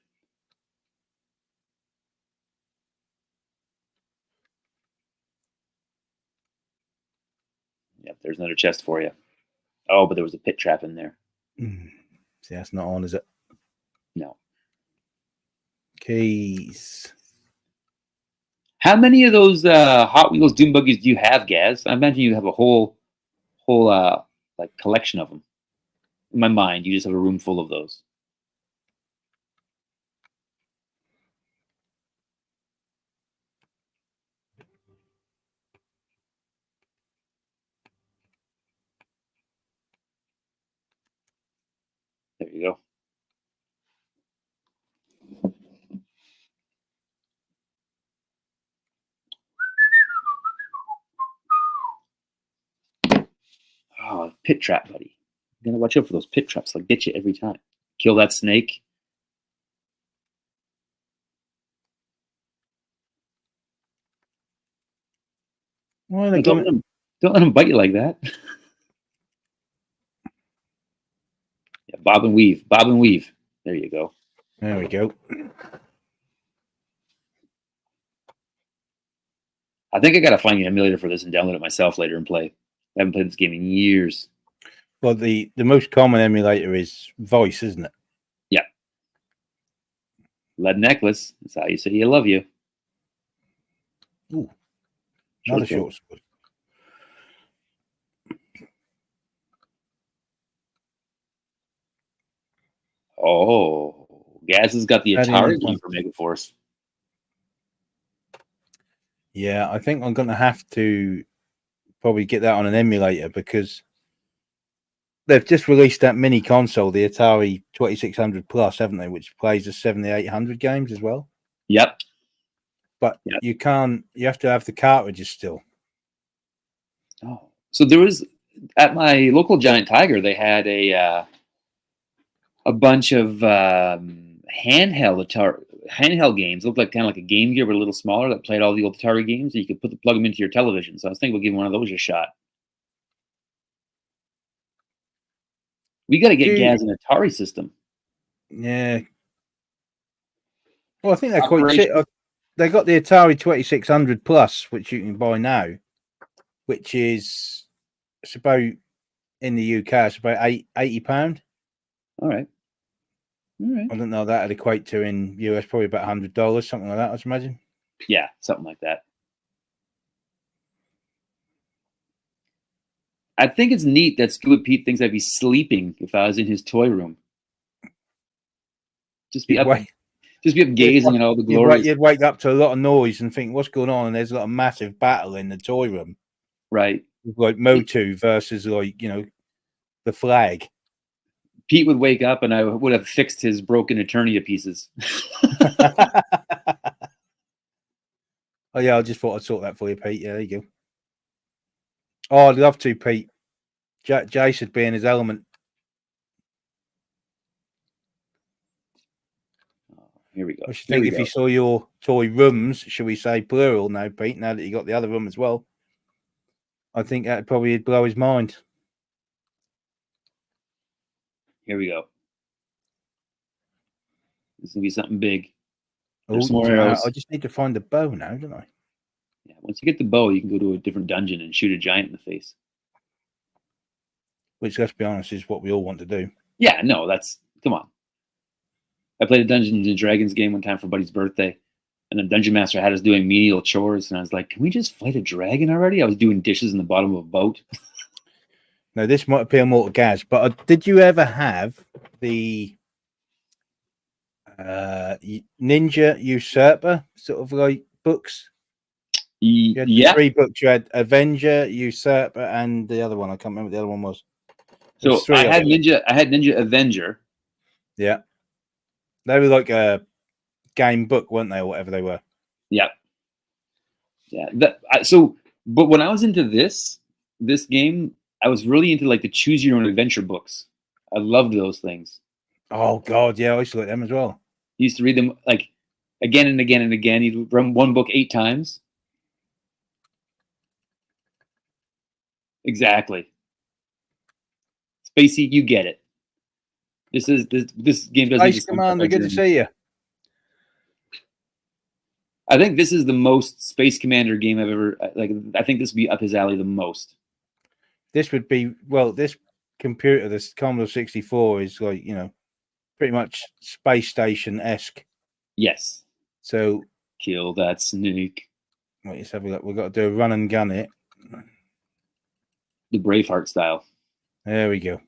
Yep, there's another chest for you. Oh, but there was a pit trap in there. See, that's not on, is it? No. Keys. How many of those Hot Wheels Doom Buggies do you have, Gaz? I imagine you have a whole like collection of them. In my mind, you just have a room full of those. There you go. Oh, pit trap, buddy. You gotta watch out for those pit traps. They'll get you every time. Kill that snake. Why don't let him bite you like that. Yeah, bob and weave. Bob and weave. There you go. There we go. I think I gotta find an emulator for this and download it myself later and play. I haven't played this game in years. Well, the most common emulator is voice, isn't it? Yeah. Lead necklace. That's how you say you love you. Ooh. Another short sword. Oh, Gaz has got the Atari game for Megaforce. Yeah, I think I'm going to have to probably get that on an emulator because they've just released that mini console, the Atari 2600 Plus, haven't they? Which plays the 7800 games as well. Yep. But you have to have the cartridges still. Oh, so there was at my local Giant Tiger, they had a bunch of handheld games. Looked like kind of like a Game Gear, but a little smaller, that played all the old Atari games. And you could plug them into your television. So I was thinking we'll give one of those a shot. We got to get Gaz an Atari system. Yeah. Well, I think they're quite cheap. They got the Atari 2600 Plus, which you can buy now, which is it's about in the UK. It's about £80. All right. I don't know what that'd equate to in US, probably about $100, something like that, I imagine. Yeah, something like that. I think it's neat that Scuba Pete thinks I'd be sleeping if I was in his toy room. Just be You'd up, wake, gazing at all the glories. you'd wake up to a lot of noise and think, what's going on? And there's a massive battle in the toy room. Right. Like Motu versus like, the flag. Pete would wake up and I would have fixed his broken Eternia pieces. Oh yeah, I just thought I'd sort that for you, Pete. Yeah, there you go. Oh, I'd love to, Pete. Jace would be in his element. Here we go. I should think if he saw your toy rooms, should we say plural now, Pete, now that you got the other room as well, I think that'd probably blow his mind. Here we go. This is going to be something big. There's more arrows. I just need to find the bow now, don't I? Yeah, once you get the bow, you can go to a different dungeon and shoot a giant in the face. Which, let's be honest, is what we all want to do. Yeah, no, come on. I played a Dungeons and Dragons game one time for Buddy's birthday, and the dungeon master had us doing menial chores, and I was like, can we just fight a dragon already? I was doing dishes in the bottom of a boat. Now, this might appeal more to Gaz, but did you ever have the Ninja Usurper sort of like books? You had yeah. 3 books. You had Avenger, Usurper, and the other one. I can't remember what the other one was. So I had Ninja Avenger. Yeah. They were like a game book, weren't they, or whatever they were? Yeah. Yeah. But when I was into this game, I was really into like the choose your own adventure books. I loved those things. Oh God, yeah, I used to like them as well. You used to read them like again and again and again. You'd run one book 8 times. Exactly. Spacey, you get it. This game doesn't. Space Commander, good to see you. I think this is the most Space Commander game I've ever like. I think this would be up his alley the most. This would be this computer, this Commodore 64, is like pretty much space station-esque. Yes. So kill that snake. Wait, let's have a look. We've got to do a run and gun it. The Braveheart style. There we go.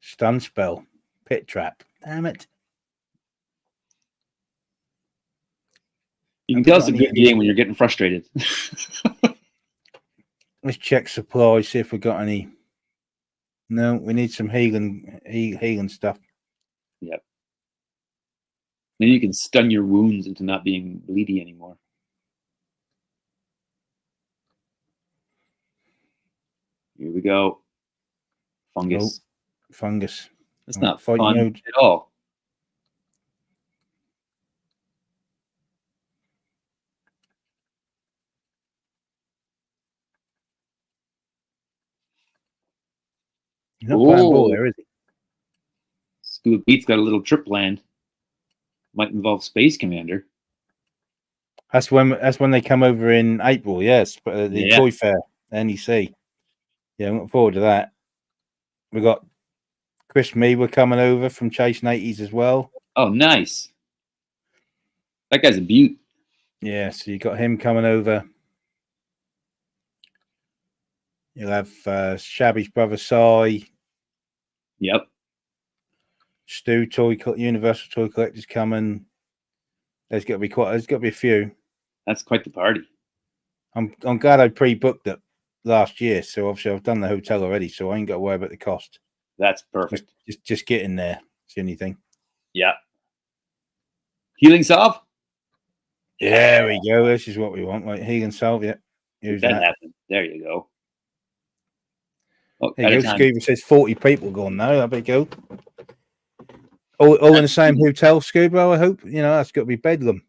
Stun spell. Pit trap. Damn it. You can tell it's a good game when you're getting frustrated. Let's check supplies, see if we've got any. No, we need some healing stuff. Yep. Then you can stun your wounds into not being bleedy anymore. Here we go. Fungus. Oh, fungus. That's not fun at all. He's not playing ball there, is he? Scuba Pete's got a little trip planned. Might involve Space Commander. That's when they come over in April, yes. But the Toy Fair, NEC. Yeah, I'm looking forward to that. We got Chris Meewer coming over from Chasing 80s as well. Oh, nice. That guy's a beaut. Yeah, so you got him coming over. You'll have Shabby's brother Cy. Yep. Stu Universal Toy Collectors coming. There's got to be a few. That's quite the party. I'm glad I pre-booked it last year, so obviously I've done the hotel already, so I ain't got to worry about the cost. That's perfect. Just get in there. It's the only thing. Yeah. Healing salve. Yeah, there we go. This is what we want. Like healing salve. Yeah. Use that. Happen. There you go. Oh, there you go. Scuba says 40 people gone now. There we go. All in the same hotel, Scuba, I hope. That's got to be bedlam.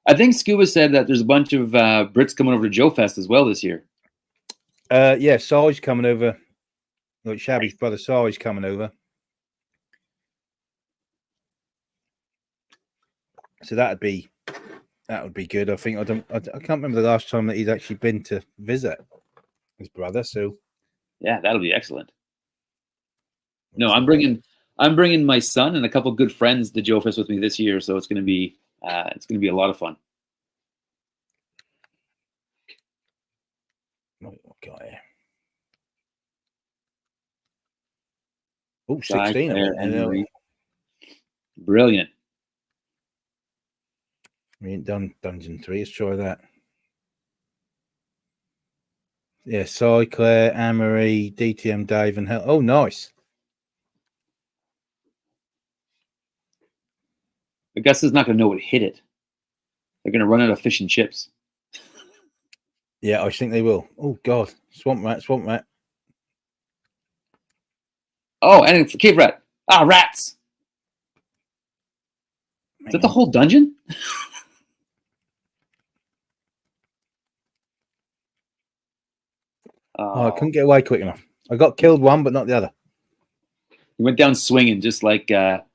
I think Scuba said that there's a bunch of Brits coming over to Joe Fest as well this year. Yeah, Sai's coming over. Like Shabby's brother Sai's coming over. So that would be good. I think I can't remember the last time that he's actually been to visit his brother. So yeah, that'll be excellent. No, I'm bringing my son and a couple good friends to Joe Fest with me this year, so it's going to be a lot of fun. got it. Oh, 16. I went there. Brilliant. We ain't done Dungeon 3. Let's try that. Yeah, Cy, Claire, Anne-Marie, DTM, Dave, and Hell. Oh, nice. I guess it's not going to know what hit it. They're going to run out of fish and chips. Yeah, I think they will. Oh, God. Swamp rat, swamp rat. Oh, and it's a cave rat. Ah, rats. Is that the whole dungeon? Oh, I couldn't get away quick enough. I got killed one, but not the other. He went down swinging, just like that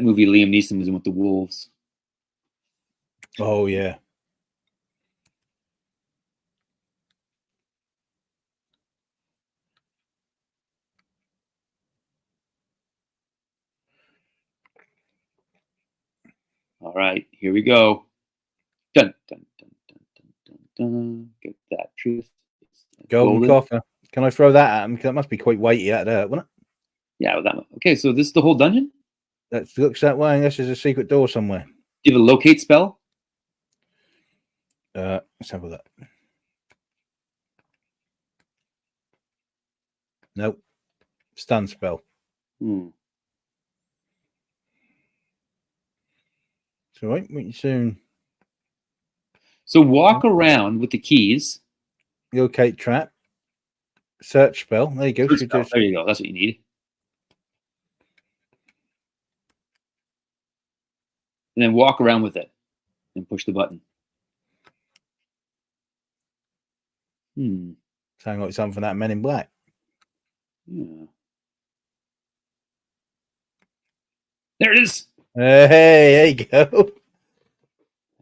movie Liam Neeson was in with the wolves. Oh, yeah. All right, here we go. Dun, dun, dun, dun, dun, dun, dun. Get that truth. Golden coffer. Can I throw that at him? Because that must be quite weighty out there, wouldn't it? Yeah, that one. Okay, so this is the whole dungeon? That looks that way, unless there's a secret door somewhere. Do you have a locate spell? Let's have a look. Nope. Stun spell. Hmm. It's all right. Meet you soon. So walk around with the keys. Locate trap. Search spell. There you go. There you go. That's what you need. And then walk around with it and push the button. Sound like something that Men in Black. Yeah. There it is. Hey, there you go.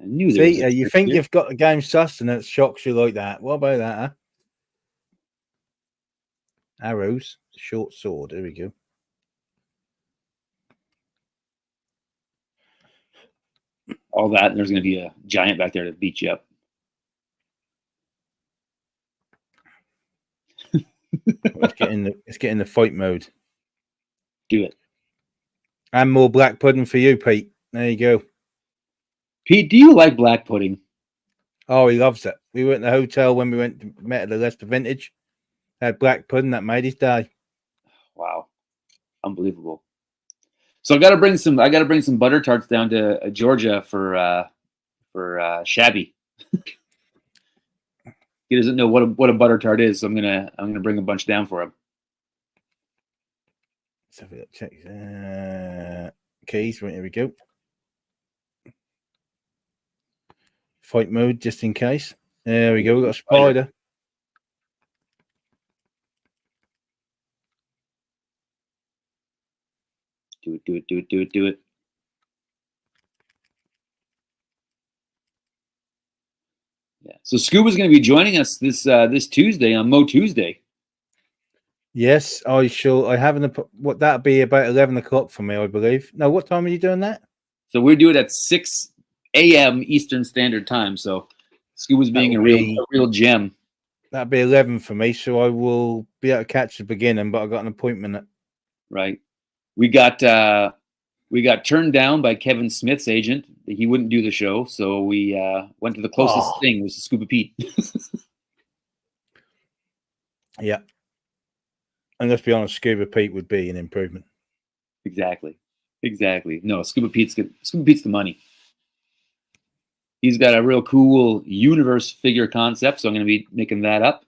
I knew there See, you think you've got the game sussed and it shocks you like that. What about that, huh? Arrows, short sword. There we go. All that, and there's going to be a giant back there to beat you up. Let's get in the fight mode. Do it. And more black pudding for you, Pete. There you go. Pete, do you like black pudding? Oh, he loves it. We went to the hotel when we met at the Leicester Vintage. Had black pudding that made his day. Wow, unbelievable. So I got to bring some butter tarts down to Georgia for Shabby. He doesn't know what a butter tart is, so I'm gonna bring a bunch down for him. Let's have a look. Check keys. Right, here we go. Fight mode, just in case. There we go. We've got a spider. Do it. Yeah. So Scuba's going to be joining us this Tuesday on Mo Tuesday. Yes, I shall. I have what that'll be about 11 o'clock for me, I believe. No, what time are you doing that? So we do it at 6 a.m. Eastern Standard Time. So Scuba's being a real gem. That'll be 11 for me, so I will be able to catch the beginning, but I got an appointment. Right. We got turned down by Kevin Smith's agent. He wouldn't do the show, so we went to the closest thing, was Scuba Pete. Yeah. And let's be honest, Scuba Pete would be an improvement. Exactly. No, Scuba Pete's the money. He's got a real cool universe figure concept, so I'm going to be making that up.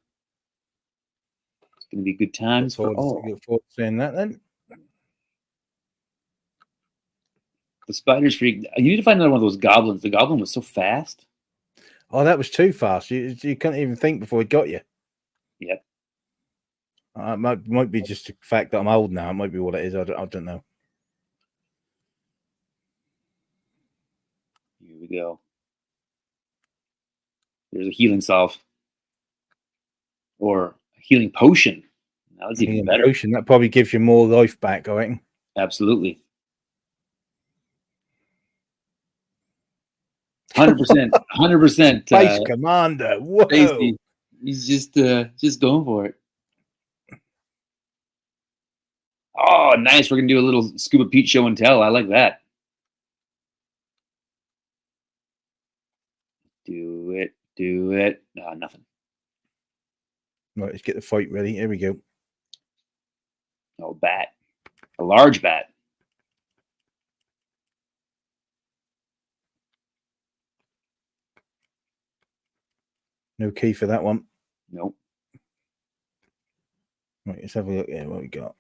It's going to be good times for all. Look forward to seeing that then. The Spider's Freak. You need to find another one of those goblins. The goblin was so fast. Oh, that was too fast. You couldn't even think before he got you. Yep. Might be just the fact that I'm old now. It might be what it is. I don't know. Here we go. There's a healing salve. Or a healing potion. Now that's even better. Potion, that probably gives you more life back, I reckon. Absolutely. 100%. 100%. Space Commander. Whoa. He's just going for it. Oh, nice. We're gonna do a little Scuba Pete show and tell. I like that. Do it. Do it. Nothing. Right, let's get the fight ready. Here we go. Oh, bat. A large bat. No key for that one. Nope. Right, let's have a look here. What we got?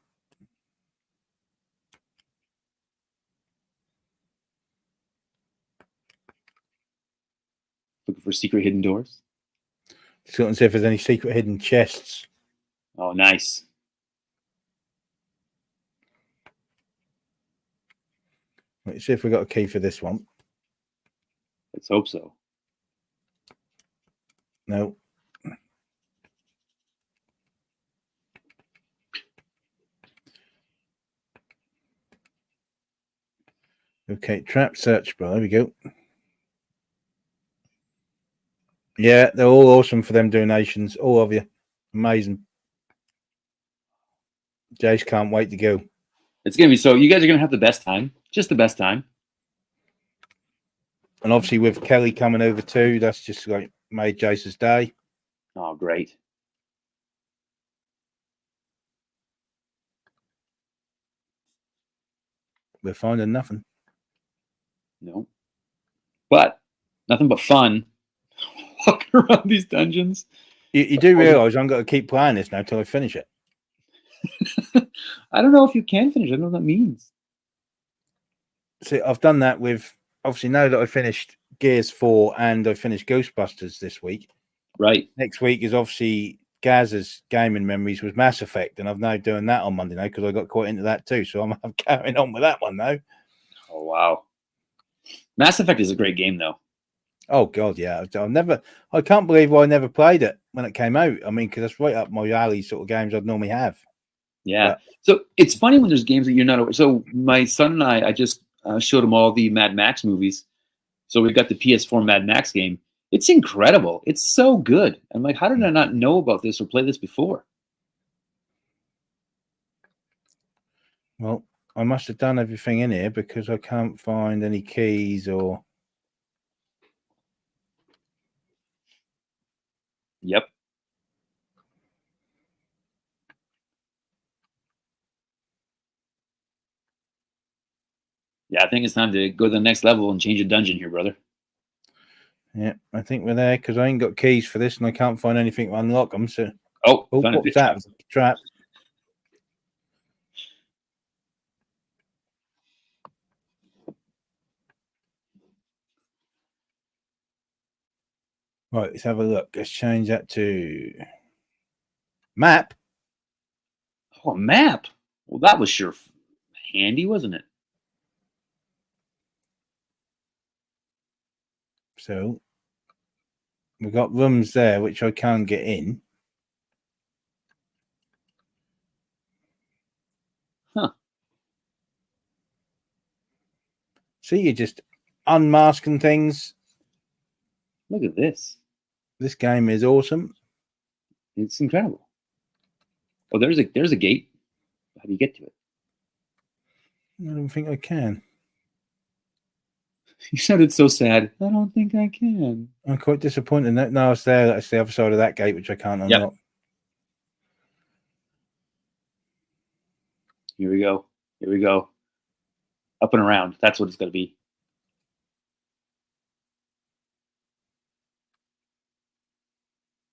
Looking for secret hidden doors. Just looking to see if there's any secret hidden chests. Oh, nice. Right, let's see if we got a key for this one. Let's hope so. No. Okay, trap search bar. There we go. Yeah, they're all awesome for them donations. All of you. Amazing. Jace can't wait to go. It's going to be so. You guys are going to have the best time. Just the best time. And obviously with Kelly coming over too, that's just like made Jace's day. Oh, great. We're finding nothing. No. But nothing but fun walking around these dungeons. You do realise I'm going to keep playing this now till I finish it. I don't know if you can finish. I don't know what that means. See, I've done that with, obviously now that I finished Gears 4 and I finished Ghostbusters this week. Right. Next week is obviously Gaz's gaming memories with Mass Effect, and I'm now doing that on Monday night because I got quite into that too. So I'm carrying on with that one now. Oh, wow. Mass Effect is a great game, though. Oh God, yeah. I can't believe I never played it when it came out. I mean, because it's right up my alley sort of games I'd normally have. Yeah. But, so it's funny when there's games that you're not aware. So my son and I just showed him all the Mad Max movies. So we've got the PS4 Mad Max game. It's incredible. It's so good. I'm like, how did I not know about this or play this before? well, I must have done everything in here because I can't find any keys or. Yep. Yeah, I think it's time to go to the next level and change a dungeon here, brother. Yeah, I think we're there because I ain't got keys for this and I can't find anything to unlock them. So, what was that? Trap. Right, let's have a look. Let's change that to map. Oh, a map. Well, that was sure handy, wasn't it? So we've got rooms there which I can't get in. Huh. See, you're just unmasking things. Look at this. This game is awesome. It's incredible. Oh, there's a gate. How do you get to it? I don't think I can. You sounded so sad. I don't think I can. I'm quite disappointed. No, it's there. That's the other side of that gate, which I can't unlock. Yep. Here we go. Here we go. Up and around. That's what it's going to be.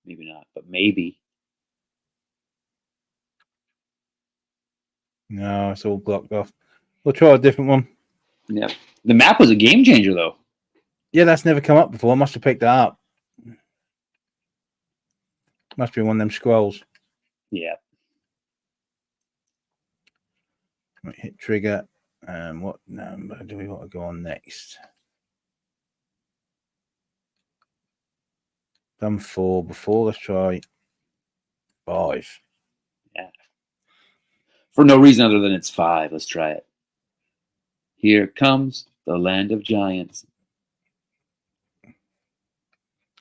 Maybe not, but maybe. No, it's all blocked off. We'll try a different one. Yeah. The map was a game changer, though. Yeah, that's never come up before. I must have picked that up. Must be one of them scrolls. Yeah. Right, hit trigger. What number do we want to go on next? Done 4 before. Let's try 5. Yeah. For no reason other than it's 5. Let's try it. Here comes the land of giants.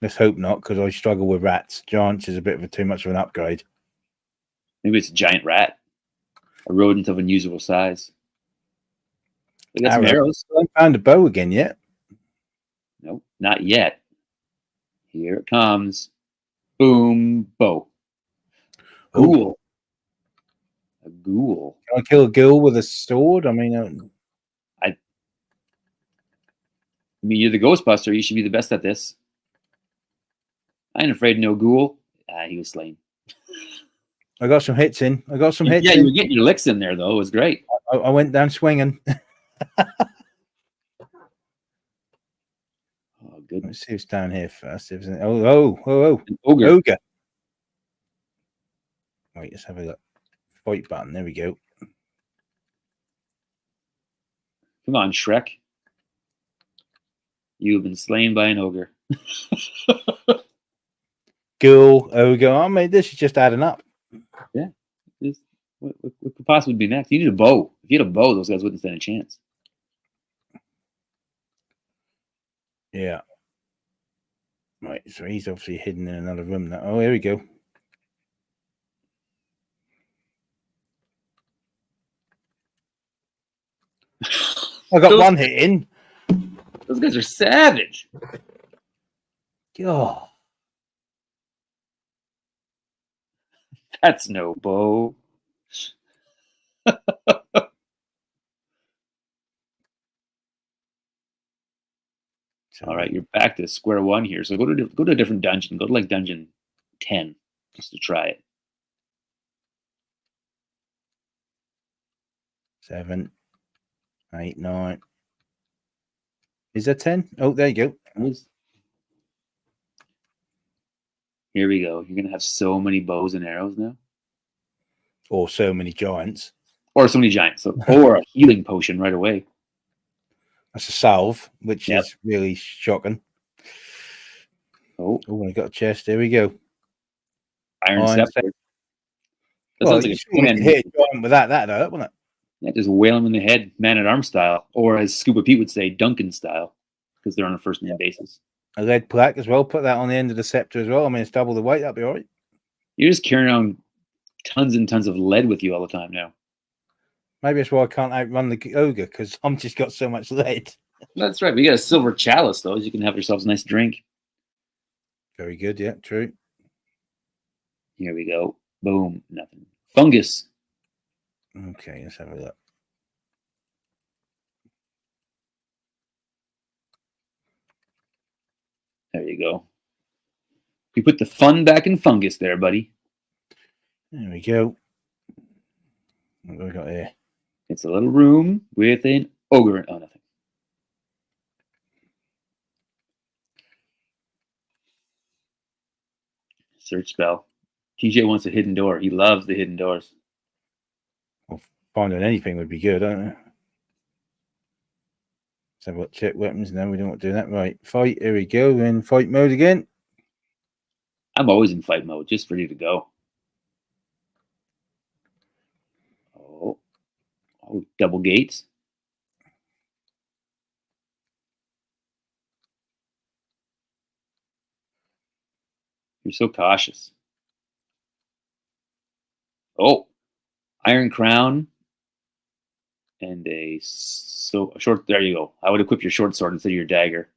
Let's hope not, because I struggle with rats. Giants is a bit of too much of an upgrade. Maybe it's a giant rat, a rodent of unusual size. We got some arrows. I haven't found a bow again yet. Nope, not yet. Here it comes. Boom, bow. Ghoul. A ghoul. Can I kill a ghoul with a sword? I mean, I mean, you're the Ghostbuster. You should be the best at this. I ain't afraid of no ghoul. He was slain. I got some hits in. Yeah, you were getting your licks in there, though. It was great. I went down swinging. Oh, good. Let's see who's down here first. Oh. An ogre. Wait, let's have a look. Fight button. There we go. Come on, Shrek. You have been slain by an ogre. Ghoul, ogre. I mean, this is just adding up. Yeah. What could possibly be next? You need a bow. If you had a bow, those guys wouldn't stand a chance. Yeah. Right, so he's obviously hidden in another room now. Oh, here we go. I got one hit in. Those guys are savage. Oh. That's no bow. All right, you're back to square one here. So go to a different dungeon. Go to like dungeon 10 just to try it. 7, 8, 9. Is that 10? Oh, there you go. Here we go. You're gonna have so many bows and arrows now. Or so many giants. Or so many giants. Or a healing potion right away. That's a salve, which is really shocking. Oh, I got a chest. There we go. Iron scepter. That Well, sounds like you hit a giant with that hurt, wouldn't it? Yeah, just whale him in the head, man at arm style, or as Scuba Pete would say, Duncan style, because they're on a first name basis. A lead plaque as well. Put that on the end of the scepter as well. I mean, it's double the weight. That'd be all right. You're just carrying around tons and tons of lead with you all the time now. Maybe that's why I can't outrun the ogre, because I'm just got so much lead. That's right. We got a silver chalice, though, so you can have yourselves a nice drink. Very good. Yeah, true. Here we go. Boom. Nothing. Fungus. Okay, let's have a look. There you go. You put the fun back in fungus there, buddy. There we go. What do we got here? It's a little room with an ogre. Oh, nothing. Search spell. TJ wants a hidden door. He loves the hidden doors. Well, finding anything would be good, don't it? Let's have a look. Check weapons. No, we don't want to do that. Right. Fight. Here we go. We're in fight mode again. I'm always in fight mode, just ready to go. Oh, double gates. You're so cautious. Oh, iron crown and a short. There you go. I would equip your short sword instead of your dagger.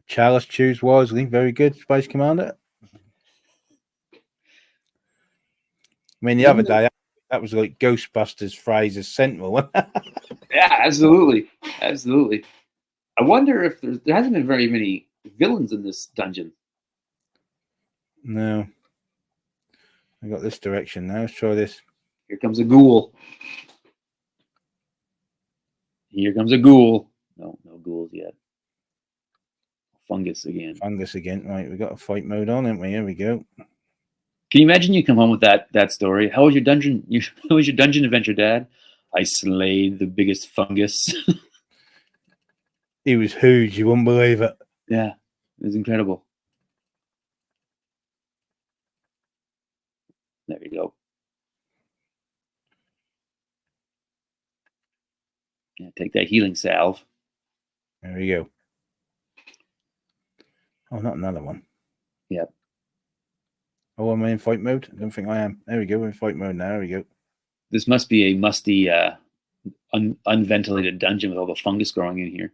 Chalice, choose wisely. Very good, Space Commander. I mean, the other day, that was like Ghostbusters Fraser's Sentinel. Yeah, absolutely. Absolutely. I wonder if there hasn't been very many villains in this dungeon. No. I got this direction now. Let's try this. Here comes a ghoul. Here comes a ghoul. No ghouls yet. Fungus again. Fungus again. Right, we got a fight mode on, haven't we? Here we go. Can you imagine you come home with that story? How was your dungeon? How was your dungeon adventure, Dad? I slayed the biggest fungus. He was huge. You wouldn't believe it. Yeah, it was incredible. There you go. Yeah, Take that healing salve. There we go. Oh, not another one. Yep. Oh, am I in fight mode? I don't think I am. There we go. We're in fight mode now. There we go. This must be a musty, unventilated dungeon with all the fungus growing in here.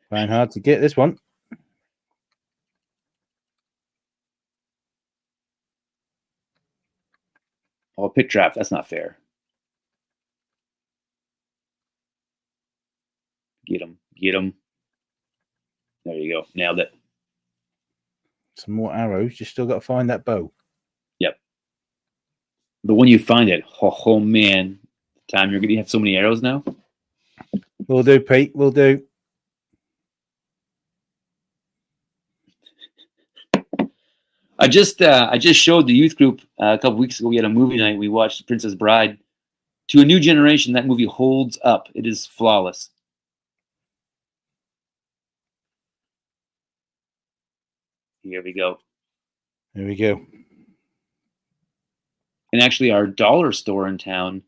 Trying hard to get this one. Oh, pit trap. That's not fair. Get him. Get him. There you go. Nailed it. Some more arrows. You still got to find that bow. Yep. But when you find it, oh man, time you're going to have so many arrows now. We'll do, Pete. We'll do. I just showed the youth group a couple weeks ago. We had a movie night. We watched Princess Bride. To a new generation, that movie holds up. It is flawless. Here we go. There we go. And actually, our dollar store in town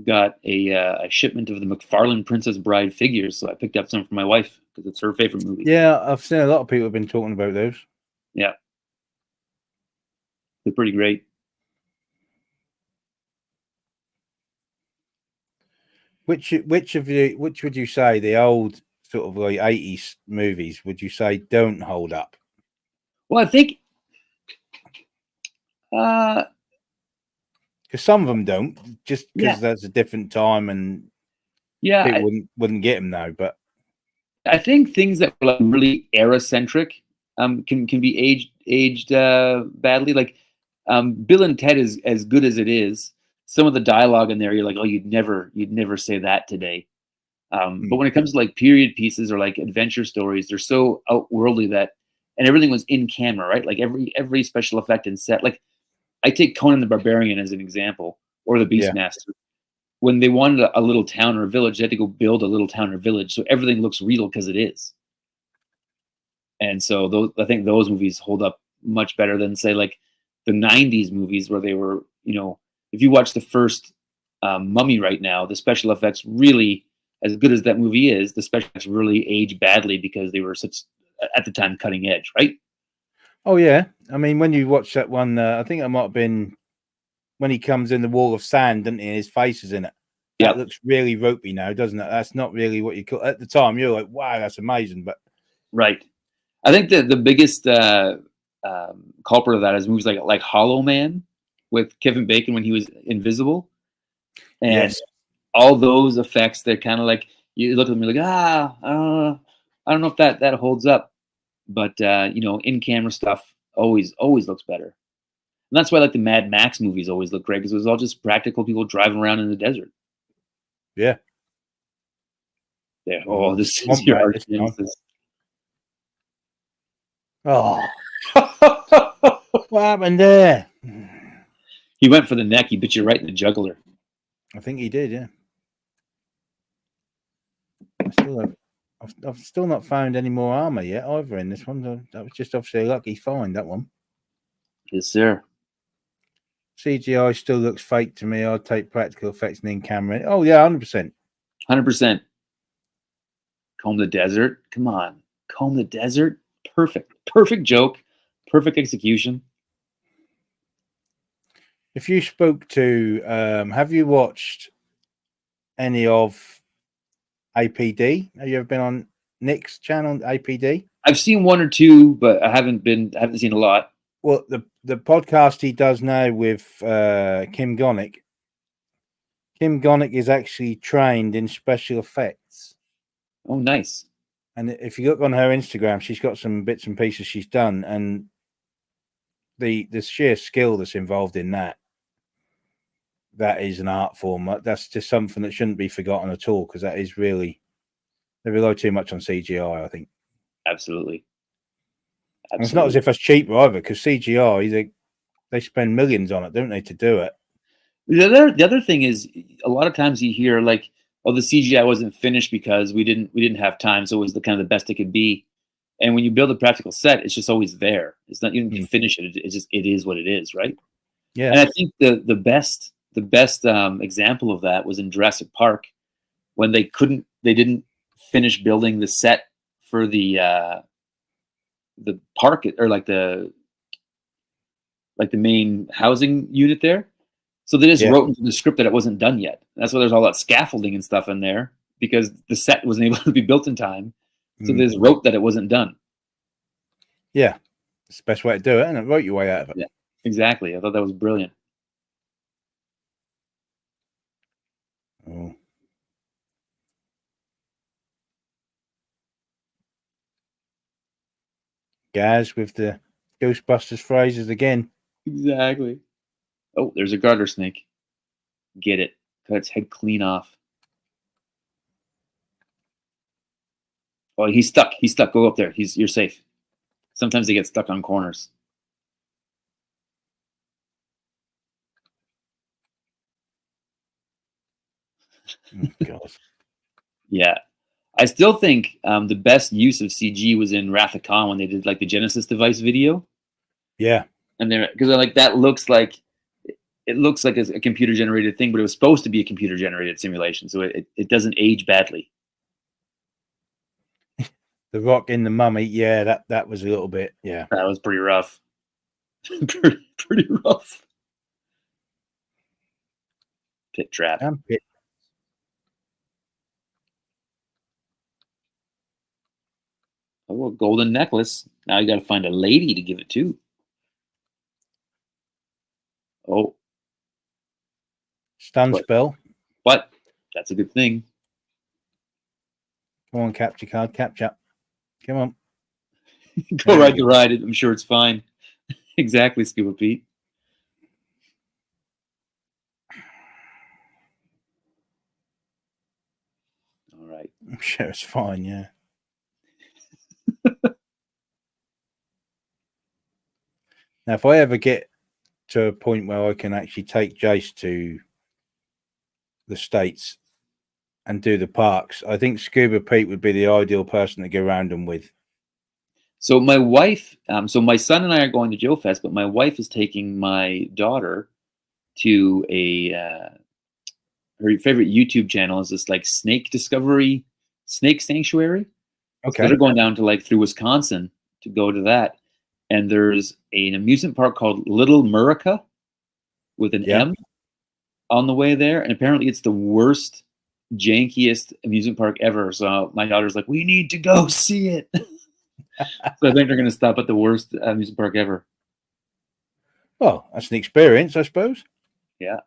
got a shipment of the McFarlane Princess Bride figures. So I picked up some for my wife because it's her favorite movie. Yeah, I've seen a lot of people have been talking about those. Yeah. They're pretty great. Which would you say the old sort of like 80s movies would you say don't hold up? Well, I think because some of them don't, just because that's a different time and people wouldn't get them now. But I think things that were like really era centric can be aged badly. Like Bill and Ted is as good as it is. Some of the dialogue in there, you're like, oh, you'd never say that today. But when it comes to like period pieces or like adventure stories, they're so outworldly that, and everything was in camera, right? Like every special effect and set. Like I take Conan the Barbarian as an example, or the Beastmaster. Yeah. When they wanted a little town or a village, they had to go build a little town or village, so everything looks real because it is. And so I think those movies hold up much better than say like the '90s movies where they were, if you watch the first Mummy right now, the special effects really, as good as that movie is, the special effects really age badly because they were such, at the time, cutting edge, right? Oh yeah, I mean when you watch that one, I think it might have been when he comes in the wall of sand, doesn't he? And his face is in it. That looks really ropey now, doesn't it? That's not really what you call at the time. You're like, wow, that's amazing, but right. I think the biggest culprit of that is movies like Hollow Man with Kevin Bacon when he was invisible, and all those effects. They're kind of like you look at them, you're like, I don't know if that holds up, but in camera stuff always looks better, and that's why like the Mad Max movies always look great because it was all just practical people driving around in the desert. Yeah. Yeah. Oh, this is your arch nemesis. Oh, what happened there? He went for the neck. He bit you right in the jugular. I think he did. Yeah. I've still not found any more armor yet either in this one. That was just obviously a lucky find, that one. Yes, sir. CGI still looks fake to me. I'd take practical effects and in camera. Oh yeah, 100%. 100%. Comb the desert. Come on, comb the desert. Perfect joke. Perfect execution. If you spoke to, have you watched any of APD? Have you ever been on Nick's channel, APD? I've seen one or two, but I haven't seen a lot. Well, the podcast he does now with Kim Gonick. Kim Gonick is actually trained in special effects. Oh, nice. And if you look on her Instagram, she's got some bits and pieces she's done, and the sheer skill that's involved in that is an art form. That's just something that shouldn't be forgotten at all, because that is really, they rely too much on CGI, I think. Absolutely. And it's not as if that's cheap either, because CGI, they spend millions on it, don't they, to do it? The other thing is, a lot of times you hear like, oh, the CGI wasn't finished because we didn't have time, so it was the kind of the best it could be. And when you build a practical set, it's just always there. It's not, you don't need to finish it. It's just, it is what it is, right? Yeah. And I think the best example of that was in Jurassic Park, when they didn't finish building the set for the park, or like the main housing unit there. So they just wrote into the script that it wasn't done yet. That's why there's all that scaffolding and stuff in there, because the set wasn't able to be built in time. So they just wrote that it wasn't done. Yeah. It's the best way to do it, and it wrote your way out of it. Yeah, exactly. I thought that was brilliant. Oh. Gaz with the Ghostbusters phrases again. Exactly. Oh, there's a garter snake. Get it. Cut its head clean off. Oh, he's stuck. He's stuck. Go up there. You're safe. Sometimes they get stuck on corners. Oh, God. Yeah. I still think the best use of CG was in Wrath of Khan, when they did like the Genesis device video. Yeah. And they're, because like that looks like, it looks like a computer generated thing, but it was supposed to be a computer generated simulation, so it doesn't age badly. The Rock in the Mummy, yeah, that was a little bit, yeah. That was pretty rough. pretty rough. Pit trap. Pit. Oh, a golden necklace. Now you got to find a lady to give it to. Oh. Stun spell. But that's a good thing. Come on, capture card, capture. Come on. Go ride the ride. I'm sure it's fine. Exactly, Scuba Pete. All right. I'm sure it's fine, yeah. Now, if I ever get to a point where I can actually take Jace to the States and do the parks, I think Scuba Pete would be the ideal person to go around them with. So my wife, so my son and I are going to Joe Fest, but my wife is taking my daughter to her favorite YouTube channel is this like snake discovery, snake sanctuary. Okay. So they're going down to like through Wisconsin to go to that. And there's an amusement park called Little Murica with an M on the way there. And apparently it's the worst, jankiest amusement park ever. So my daughter's like, we need to go see it. So I think they're going to stop at the worst amusement park ever. Well, that's an experience, I suppose. Yeah.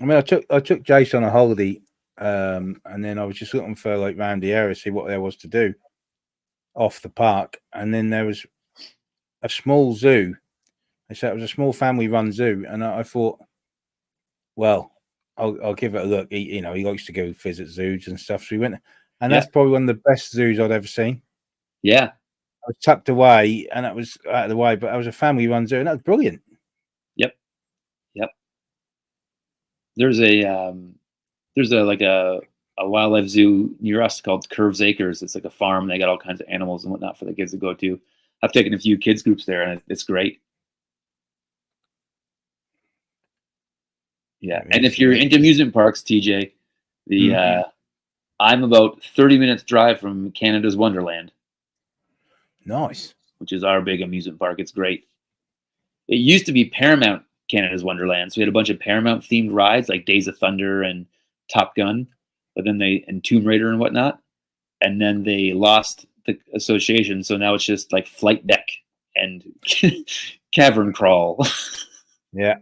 I mean, I took Jace on a holiday, and then I was just looking for like round the area, see what there was to do off the park, and then there was a small zoo. They said it was a small family-run zoo, and I thought, well, I'll give it a look. He likes to go visit zoos and stuff. So we went, and that's probably one of the best zoos I'd ever seen. Yeah. I was tucked away, and it was out of the way, but it was a family-run zoo, and that was brilliant. Yep. There's a wildlife zoo near us called Curves Acres. It's like a farm. They got all kinds of animals and whatnot for the kids to go to. I've taken a few kids groups there, and it's great. Yeah, and if you're into amusement parks, TJ, I'm about 30 minutes drive from Canada's Wonderland. Nice. Which is our big amusement park. It's great. It used to be Paramount Canada's Wonderland, so we had a bunch of Paramount themed rides like Days of Thunder and Top Gun, but then and Tomb Raider and whatnot, and then they lost the association, so now it's just like Flight Deck and Cavern Crawl. Yeah.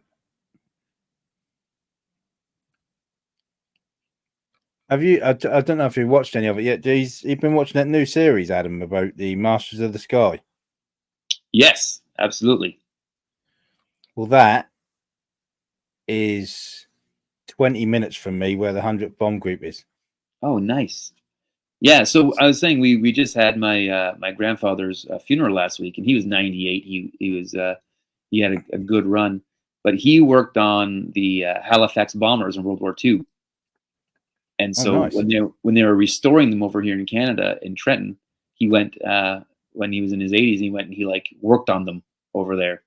Have you? I don't know if you've watched any of it yet. You've been watching that new series, Adam, about the Masters of the Sky. Yes, absolutely. Well, that is 20 minutes from me, where the 100th bomb group is. Oh, nice. Yeah, so I was saying we just had my my grandfather's funeral last week, and he was 98. He had a good run, but he worked on the Halifax bombers in World War II. And Oh, so nice. when they were restoring them over here in Canada, in Trenton, he went when he was in his 80s. He went and he like worked on them over there.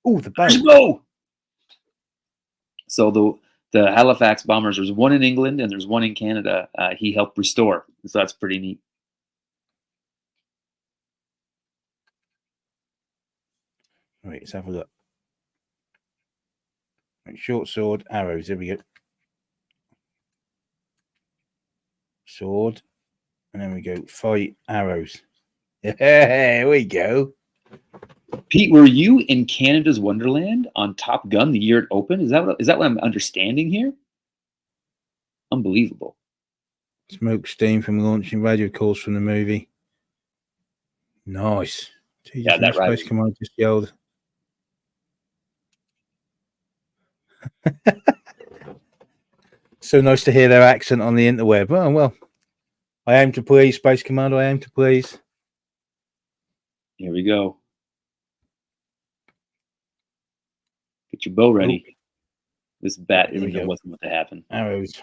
Oh, the There's boat. Bo! So the Halifax bombers, there's one in England and there's one in Canada. He helped restore, so that's pretty neat. Right, let's have a look. Right, short sword, arrows. There we go. Sword, and then we go fight, arrows. Here we go. Pete, were you in Canada's Wonderland on Top Gun the year it opened? Is that what I'm understanding here? Unbelievable. Smoke, steam from launching, radio calls from the movie. Nice. Yeah, that ride. Space Command just yelled. So nice to hear their accent on the interweb. Oh, well, I aim to please, Space Commando. I aim to please. Here we go. Get your bow ready. Oh. This bat isn't wasn't what to happen. Arrows.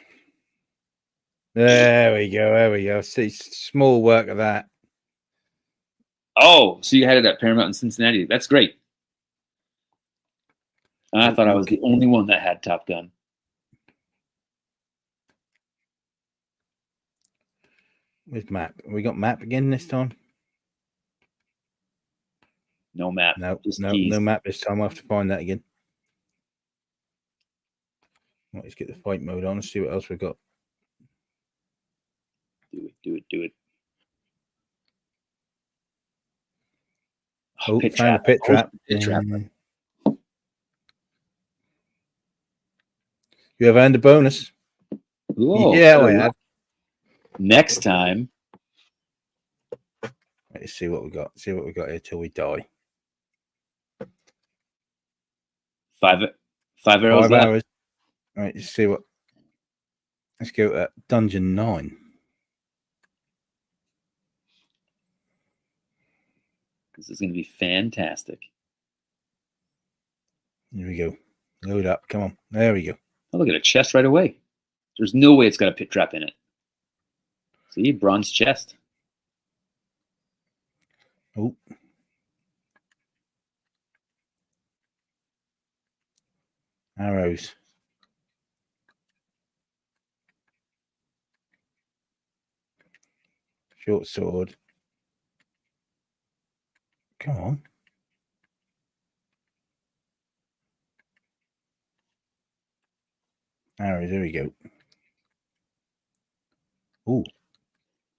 There we go. There we go. See, small work of that. Oh, so you had it at Paramount in Cincinnati. That's great. I thought I was the only one that had Top Gun. With map. We got map again this time? No map. No, no map this time. I'll have to find that again. Let's get the fight mode on and see what else we've got. Do it. Oh, found a pit trap. Pit trap. You have earned a bonus. Whoa, yeah, I have. Next time. Let's see what we got. See what we got here till we die. 5 arrows. 5 hours. All right, let's see what. Let's go at Dungeon 9. This is going to be fantastic. Here we go. Load up. Come on. There we go. Oh, look at a chest right away. There's no way it's got a pit trap in it. See, bronze chest. Oh. Arrows. Short sword. Come on. Arrows, there we go. Ooh.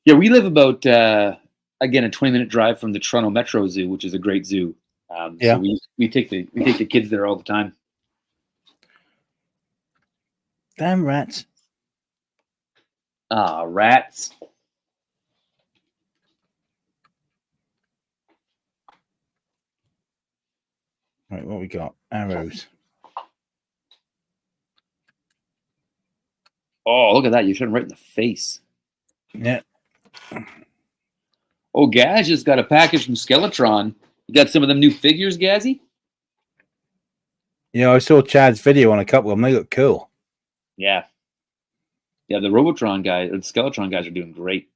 Yeah, we live about, again, a 20-minute drive from the Toronto Metro Zoo, which is a great zoo. Yeah. So we take the kids there all the time. Damn rats. Ah, rats. Right, what we got? Arrows. Oh, look at that. You shot him right in the face. Yeah. Oh, Gaz just got a package from Skeletron. You got some of them new figures, Gazzy? Yeah, I saw Chad's video on a couple of them. They look cool. Yeah. Yeah, the Robotron guys, or the Skeletron guys are doing great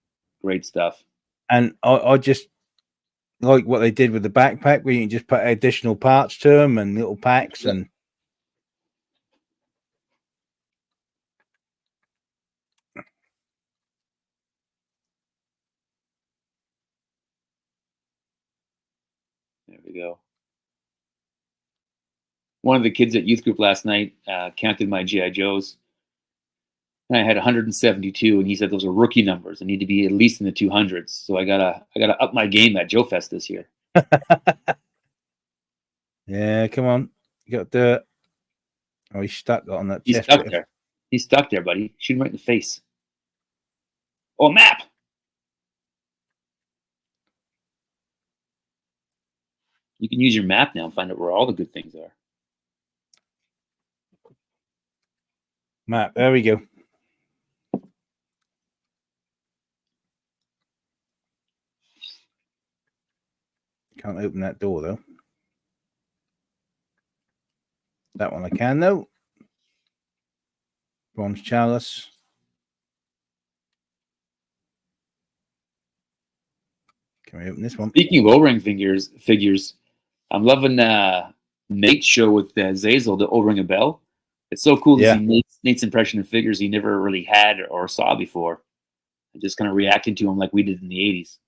stuff. And I just like what they did with the backpack, where you can just put additional parts to them and little packs. And there we go. One of the kids at youth group last night counted my GI Joes. And I had 172, and he said those are rookie numbers. I need to be at least in the 200s. So I gotta up my game at Joe Fest this year. Yeah, come on, you got to do it. Oh, he's stuck on that. He's stuck there. He's stuck there, buddy. Shoot him right in the face. Oh, map. You can use your map now and find out where all the good things are. Map. There we go. Can't open that door though. That one I can though. Bronze chalice. Can we open this one? Speaking of O-ring figures, I'm loving Nate's show with Zazel, the O-ring a bell. It's so cool to see Nate's impression of figures he never really had or saw before. And just kind of reacting to them like we did in the 80s.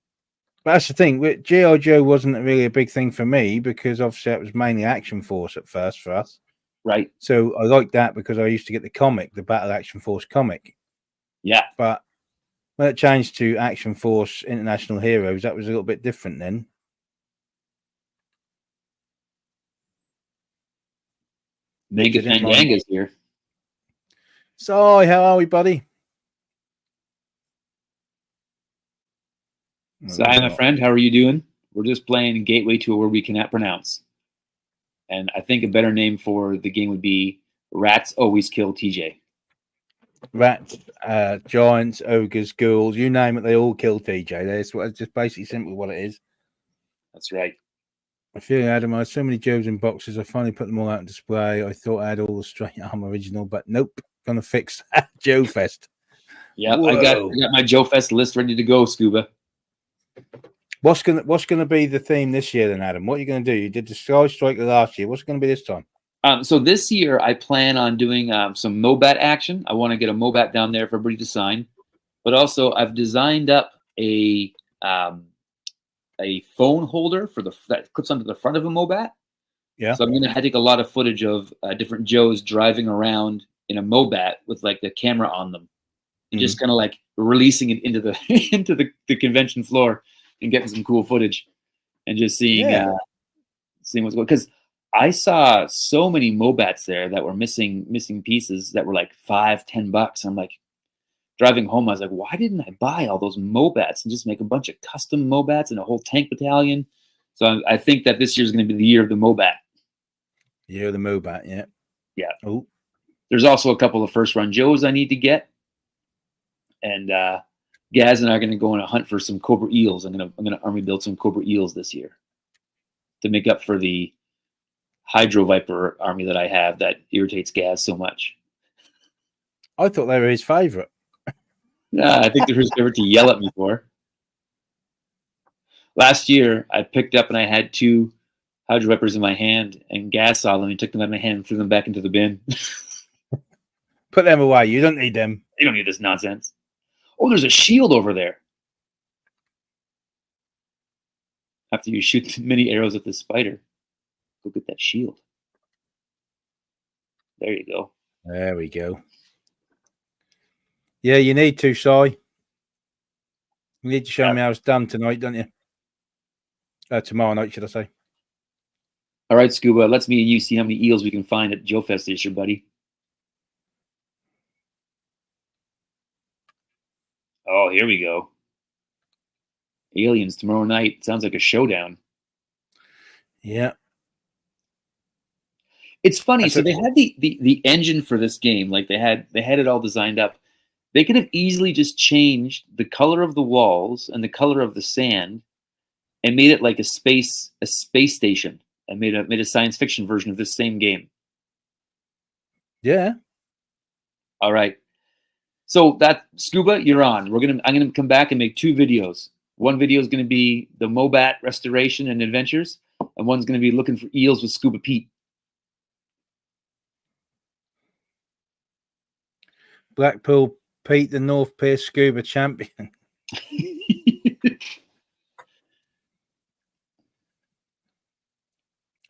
But that's the thing. G.I. Joe wasn't really a big thing for me because obviously it was mainly Action Force at first for us. Right. So I liked that because I used to get the comic, the Battle Action Force comic. Yeah. But when it changed to Action Force International Heroes, that was a little bit different then. Mega Fandanga's here. So, how are we, buddy? So, hi, my friend. How are you doing? We're just playing Gateway to a Word We Cannot Pronounce. And I think a better name for the game would be Rats Always Kill TJ. Rats, giants, ogres, ghouls, you name it, they all kill TJ. That's what it's just basically simply what it is. That's right. I feel, Adam, I had so many Joes in boxes. I finally put them all out on display. I thought I had all the straight arm original, but nope. Gonna fix that. Joe Fest. Yeah, I got my Joe Fest list ready to go, Scuba. What's gonna be the theme this year then, Adam? What are you gonna do? You did the Sky Striker last year. What's it gonna be this time? So this year I plan on doing some Mobat action. I want to get a Mobat down there for everybody to sign, but also I've designed up a phone holder that clips onto the front of a Mobat. Yeah. So I'm gonna take a lot of footage of different Joes driving around in a Mobat with like the camera on them, and just kind of like releasing it into the into the convention floor and getting some cool footage and just seeing seeing what's going. Because I saw so many Mobats there that were missing pieces that were like $5-10. I'm like, driving home, I was like, why didn't I buy all those Mobats and just make a bunch of custom Mobats and a whole tank battalion? So I think that this year is going to be the year of the Mobat. Year of the Mobat, yeah. Yeah. Oh. There's also a couple of first run Joes I need to get. And Gaz and I are going to go on a hunt for some Cobra Eels. I'm gonna army build some Cobra Eels this year to make up for the Hydro Viper army that I have that irritates Gaz so much. I thought they were his favorite. Yeah, I think they're his favorite to yell at me for. Last year, I picked up and I had 2 Hydro Vipers in my hand, and Gaz saw them and took them out of my hand and threw them back into the bin. Put them away. You don't need them. You don't need this nonsense. Oh, there's a shield over there. After you shoot many arrows at the spider, go get that shield. There you go. There we go. Yeah, you need to, Si. You need to show me how it's done tonight, don't you? Tomorrow night, should I say. All right, Scuba, let's me and you see how many eels we can find at Joe Fest this year, buddy. Oh, here we go. Aliens tomorrow night. Sounds like a showdown. Yeah. It's funny. So they had the engine for this game. Like they had it all designed up. They could have easily just changed the color of the walls and the color of the sand and made it like a space station and made a science fiction version of this same game. Yeah. All right. So that Scuba, you're on. I'm gonna come back and make 2 videos. One video is gonna be the Mobat restoration and adventures, and one's gonna be looking for eels with Scuba Pete. Blackpool Pete, the North Pier Scuba champion.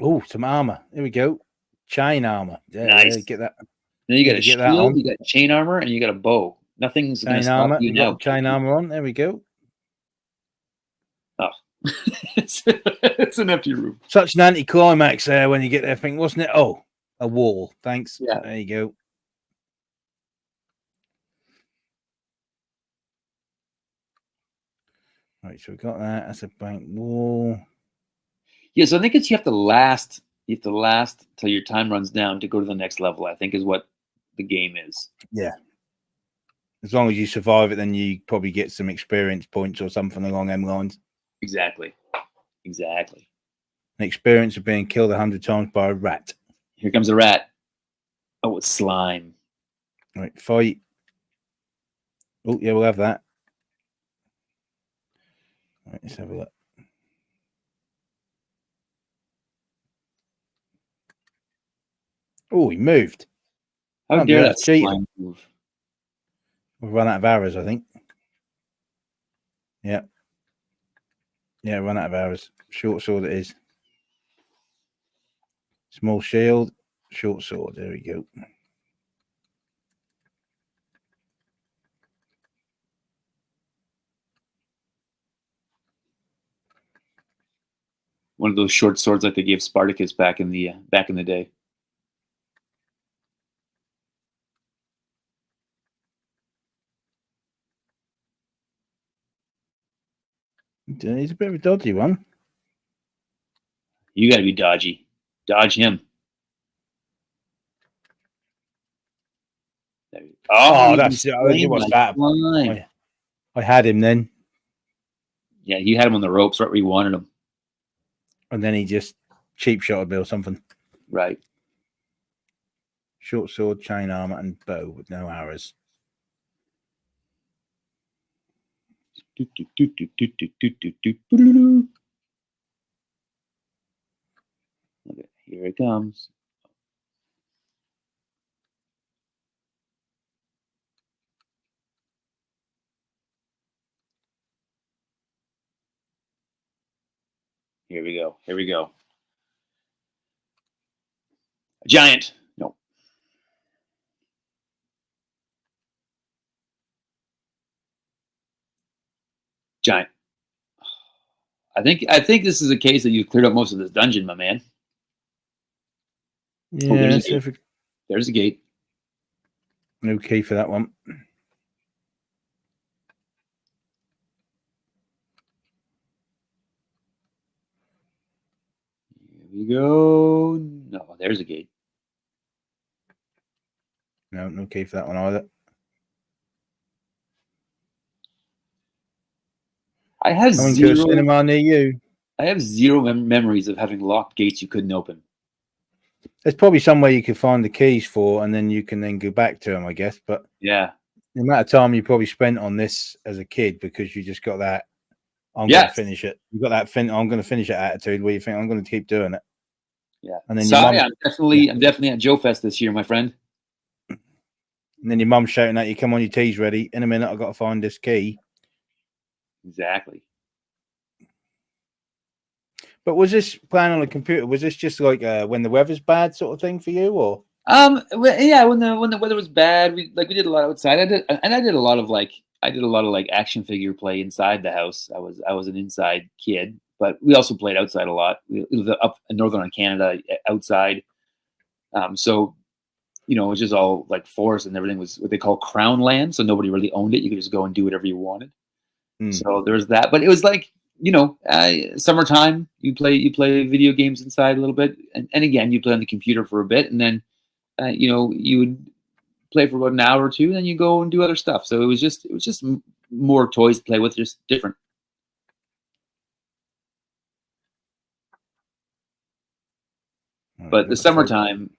Oh, some armor. There we go. Chain armor. Yeah, nice. Get that. Then you got a shield, you got chain armor, and you got a bow. Nothing's going to stop you now. Chain armor on. There we go. Oh, it's an empty room. Such an anticlimax there when you get there. Think, wasn't it? Oh, a wall. Thanks. Yeah. There you go. Right, so we got that. That's a bank wall. Yeah, so I think you have to last till your time runs down to go to the next level, I think is what the game is. Yeah. As long as you survive it, then you probably get some experience points or something along them lines. Exactly. Exactly. An experience of being killed 100 times by a rat. Here comes a rat. Oh, it's slime. Right, fight. Oh, yeah, we'll have that. Right, let's have a look. Oh, he moved. How Might be dare that's that cheating. slime move? We've run out of arrows, I think. Yeah. Yeah, run out of arrows. Short sword it is. Small shield, short sword. There we go. One of those short swords like they gave Spartacus back in the day. He's a bit of a dodgy one. You got to be dodgy. Dodge him. Oh, he that's explained what's my that? slime. I had him then, Yeah, you had him on the ropes right where you wanted him. and then he just cheap shotted me or something. Right. Short sword, chain armor, and bow with no arrows. Okay, here it comes. Here we go. Here we go. A giant. No. Giant. I think this is a case that you've cleared up most of this dungeon, my man. Yeah, oh, there's a gate. There's a gate. No key for that one. Here we go. No, there's a gate. No key for that one either. I have Coming zero. to a cinema near you. I have zero memories of having locked gates you couldn't open. There's probably somewhere you could find the keys for, and then you can then go back to them, I guess. But yeah, the amount of time you probably spent on this as a kid because you just got that. I'm going to finish it. You got that. I'm going to finish it attitude where you think I'm going to keep doing it. Yeah. And then I'm definitely at Joe Fest this year, my friend. And then your mum shouting at you, "Come on, your tea's ready. In a minute, I've got to find this key." Exactly. But was this playing on a computer? Was this just like when the weather's bad sort of thing for you, or? Yeah, when the weather was bad, we did a lot outside. I did a lot of like action figure play inside the house. I was an inside kid, but we also played outside a lot. We lived up in northern Canada outside. So it was just all like forest, and everything was what they call crown land. So nobody really owned it. You could just go and do whatever you wanted. So there was that, but it was like, summertime, you play video games inside a little bit. And again, you play on the computer for a bit, and then, you would play for about an hour or two, and then you go and do other stuff. So it was just more toys to play with, just different. But the summertime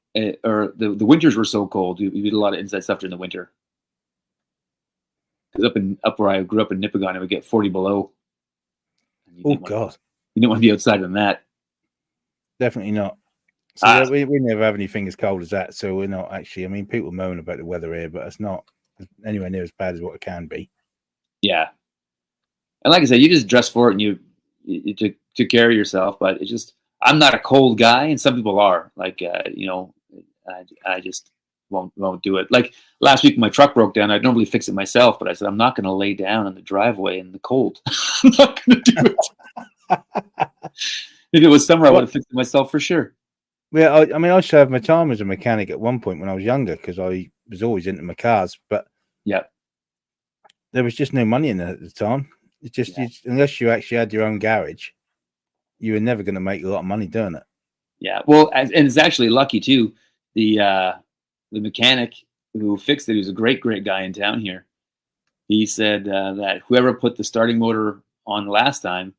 or the winters were so cold. We did a lot of inside stuff during the winter. Because up where I grew up in Nipigon, it would get 40 below. Oh God! You didn't want to be outside in that. Definitely not. So we never have anything as cold as that. So we're not actually. I mean, people moan about the weather here, but it's not anywhere near as bad as what it can be. Yeah, and like I said, you just dress for it, and you took care of yourself. But it's just, I'm not a cold guy, and some people are. Like I just won't do it. Like last week, my truck broke down. I'd normally fix it myself, but I said I'm not going to lay down in the driveway in the cold. I'm not going to do it. If it was summer, I would have fixed it myself for sure. Yeah, I mean, I served my time as a mechanic at one point when I was younger because I was always into my cars. But yeah, there was just no money in it at the time. It's just unless you actually had your own garage, you were never going to make a lot of money doing it. Yeah, well, and it's actually lucky too. The mechanic who fixed it, he was a great guy in town here. He said that whoever put the starting motor on last time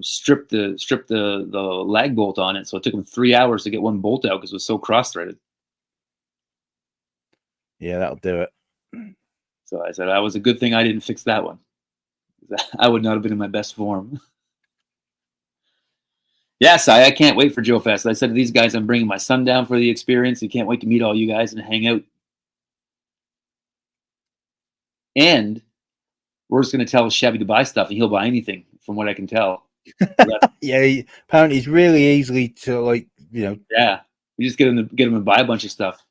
stripped the lag bolt on it, so it took him 3 hours to get one bolt out because it was so cross-threaded. Yeah, that'll do it. So I said that was a good thing I didn't fix that one. I would not have been in my best form. Yes, I can't wait for Joe Fest. I said to these guys, I'm bringing my son down for the experience. I can't wait to meet all you guys and hang out. And we're just going to tell Chevy to buy stuff, and he'll buy anything, from what I can tell. Yeah, apparently it's really easily to, like, you know. Yeah, we just get him to buy a bunch of stuff.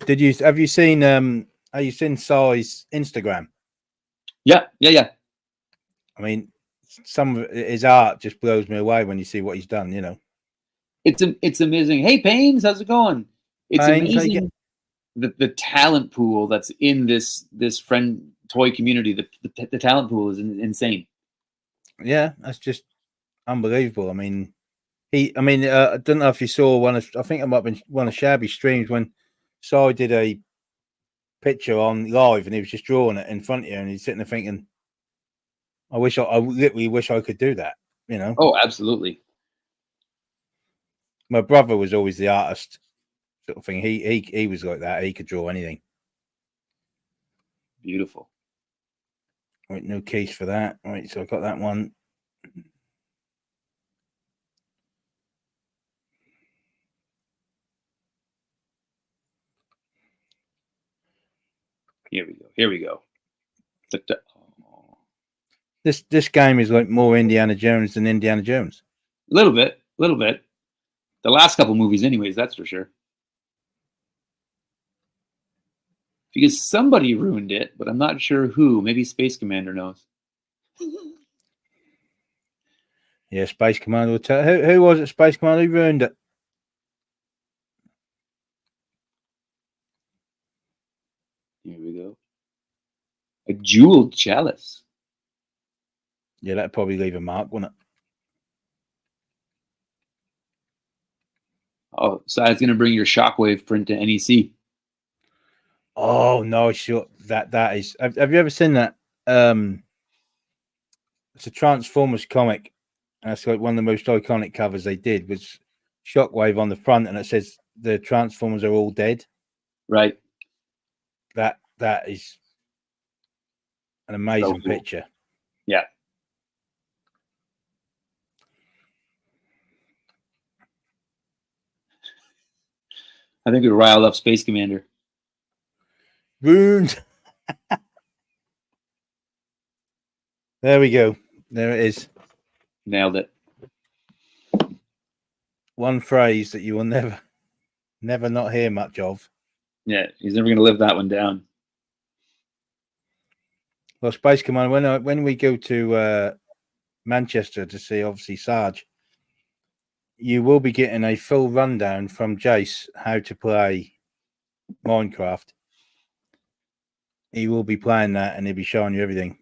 Have you seen Si's Instagram? Yeah. I mean, some of his art just blows me away when you see what he's done. You know, it's amazing. Hey, Pains, how's it going? It's Pains, amazing the talent pool that's in this friend toy community. The talent pool is insane. Yeah, that's just unbelievable. I mean, I don't know if you saw one of, I think it might have been one of Shabby's streams when Si did a picture on live and he was just drawing it in front of you and he's sitting there thinking, I literally wish I could do that, you know? Oh, absolutely. My brother was always the artist sort of thing. He was like that. He could draw anything. Beautiful. Right, no keys for that. Right, so I got that one. Here we go. This game is like more Indiana Jones than Indiana Jones. A little bit. The last couple movies, anyways, that's for sure. Because somebody ruined it, but I'm not sure who. Maybe Space Commander knows. Yeah, Space Commander will tell. Who was it? Space Commander who ruined it? Here we go. A jeweled chalice. Yeah, that'd probably leave a mark, wouldn't it? Oh, so it's going to bring your Shockwave print to NEC. Oh no, sure. That is. Have you ever seen that? It's a Transformers comic, and it's like one of the most iconic covers they did was Shockwave on the front, and it says the Transformers are all dead. Right. That is an amazing picture. Yeah. I think we riled up Space Commander. Ruined. There we go. There it is. Nailed it. One phrase that you will never not hear much of. Yeah, he's never going to live that one down. Well, Space Commander, when we go to Manchester to see, obviously, Sarge, you will be getting a full rundown from Jace how to play Minecraft. He will be playing that and he'll be showing you everything.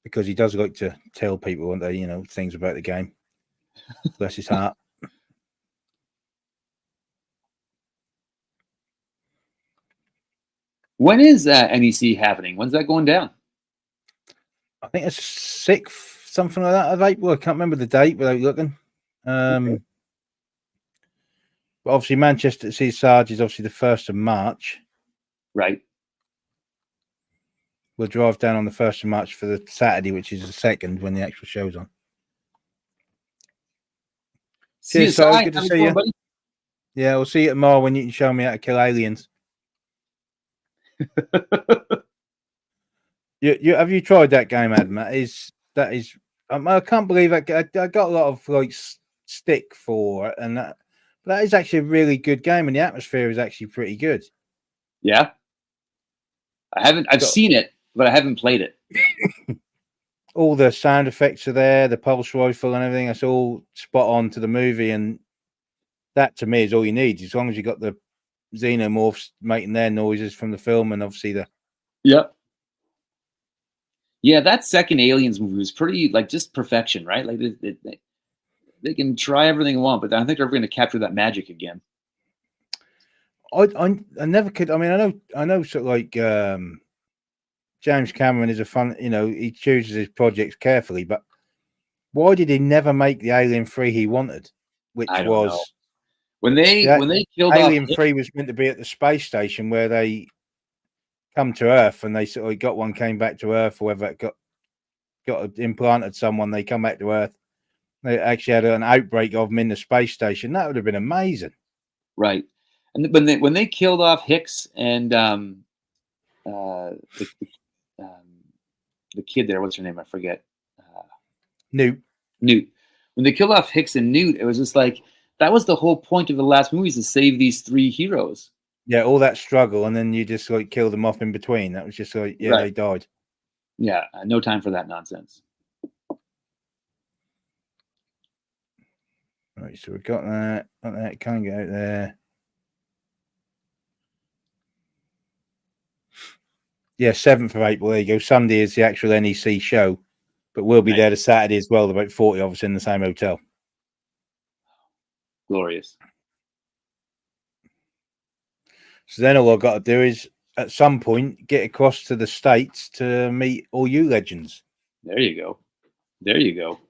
Because he does like to tell people, won't they, things about the game. Bless his heart. When is NEC happening? When's that going down? I think it's 6th, something like that, of April. I can't remember the date without looking. Okay. But obviously, Manchester to see Sarge is obviously the 1st of March. Right. We'll drive down on the 1st of March for the Saturday, which is the 2nd when the actual show's on. Cheers, Si. Good to see you. Buddy? Yeah, we'll see you tomorrow when you can show me how to kill aliens. Have you tried that game, Adam? That is. I can't believe I got a lot of like stick for it, and that is actually a really good game, and the atmosphere is actually pretty good. Yeah, I've seen it, but I haven't played it. All the sound effects are there, the pulse rifle and everything. That's all spot on to the movie, and that to me is all you need. As long as you got the xenomorphs making their noises from the film, and obviously the yeah, that second Aliens movie was pretty just perfection, right? Like they can try everything they want, but I don't think they're ever going to capture that magic again. I never could. I mean, I know sort of like James Cameron is a fun, he chooses his projects carefully, but why did he never make the Alien 3 he wanted? Which was know. when they killed Alien off 3 was meant to be at the space station where they come to Earth, and they sort of got one came back to Earth, or whether it got got implanted someone, they come back to Earth. They actually had an outbreak of them in the space station. That would have been amazing. Right. And when they killed off Hicks and the kid there, what's her name? I forget. Newt. When they killed off Hicks and Newt, it was just like that was the whole point of the last movies, to save these three heroes. Yeah, all that struggle, and then you just like kill them off in between. That was just like, yeah, Right. they died. Yeah, no time for that nonsense. Right, so we've got that. Can't get out there. Yeah, 7th of April. There you go. Sunday is the actual NEC show, but we'll be there the Saturday as well. About 40 of us in the same hotel. Glorious. So then all I've got to do is, at some point, get across to the States to meet all you legends. There you go. There you go.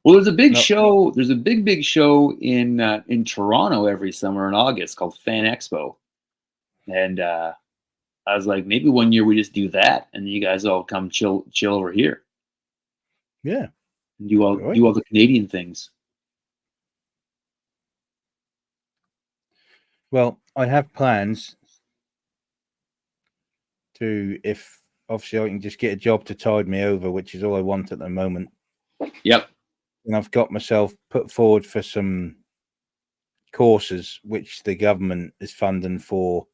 Well, there's a big show. There's a big show in Toronto every summer in August called Fan Expo, and I was like, maybe one year we just do that, and you guys all come chill over here. Yeah, and do all the Canadian things. Well, I have plans to, if obviously I can just get a job to tide me over, which is all I want at the moment. Yep. And I've got myself put forward for some courses which the government is funding for.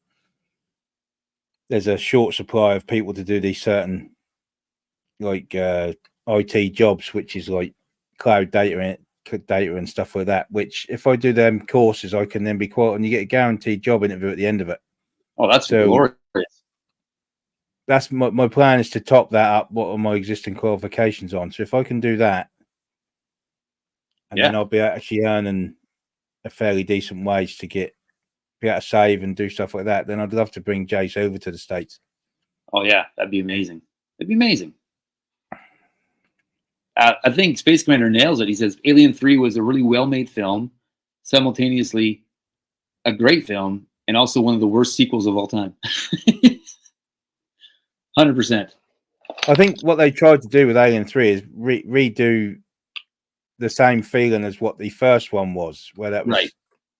There's a short supply of people to do these certain like IT jobs, which is like cloud data and stuff like that, which if I do them courses, I can then be qualified, and you get a guaranteed job interview at the end of it. Oh, that's glorious. That's my plan, is to top that up what are my existing qualifications on. So if I can do that, and then I'll be actually earning a fairly decent wage to be able to save and do stuff like that, then I'd love to bring Jace over to the States. Oh yeah, that'd be amazing. It'd be amazing. I think Space Commander nails it. He says Alien 3 was a really well-made film, simultaneously a great film, and also one of the worst sequels of all time. 100%. I think what they tried to do with Alien 3 is redo the same feeling as what the first one was, where that was right.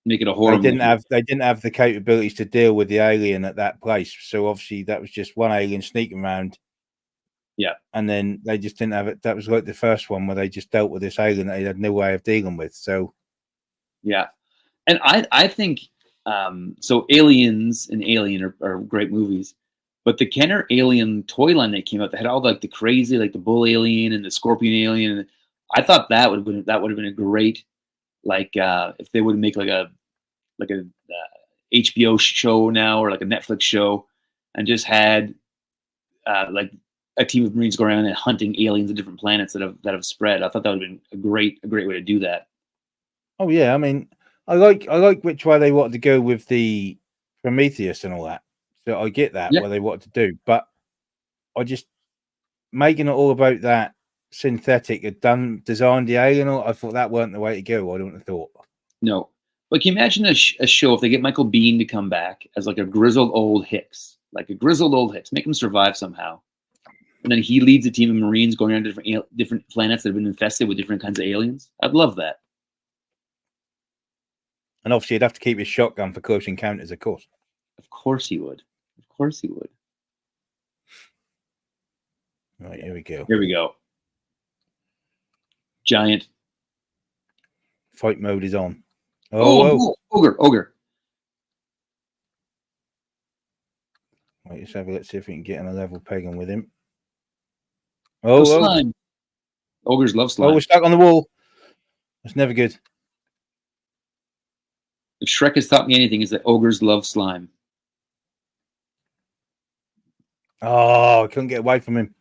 Make it a horror movie. They didn't have the capabilities to deal with the alien at that place. So obviously that was just one alien sneaking around. Yeah. And then they just didn't have it. That was like the first one where they just dealt with this alien that they had no way of dealing with. So yeah. And I think so Aliens and Alien are great movies. But the Kenner Alien toy line that came out, that had all like the crazy, like the bull alien and the scorpion alien, I thought that would have been a great, like if they would make like a HBO show now, or like a Netflix show, and just had like a team of Marines go around and hunting aliens on different planets that have spread. I thought that would have been a great way to do that. Oh yeah, I mean, I like which way they wanted to go with the Prometheus and all that. So I get that, what they wanted to do, but I just making it all about that synthetic designed the alien. I thought that weren't the way to go. I don't have thought. No, but can you imagine a show if they get Michael Biehn to come back as like a grizzled old Hicks, make him survive somehow, and then he leads a team of Marines going around different planets that have been infested with different kinds of aliens. I'd love that. And obviously, you'd have to keep his shotgun for close encounters, of course. Of course he would. Of course he would. Right, here we go. Here we go. Giant. Fight mode is on. Ogre. Right, let's see if we can get in a level pegging with him. Slime. Ogres love slime. Oh, we're stuck on the wall. That's never good. If Shrek has taught me anything, is that ogres love slime. Oh, I couldn't get away from him.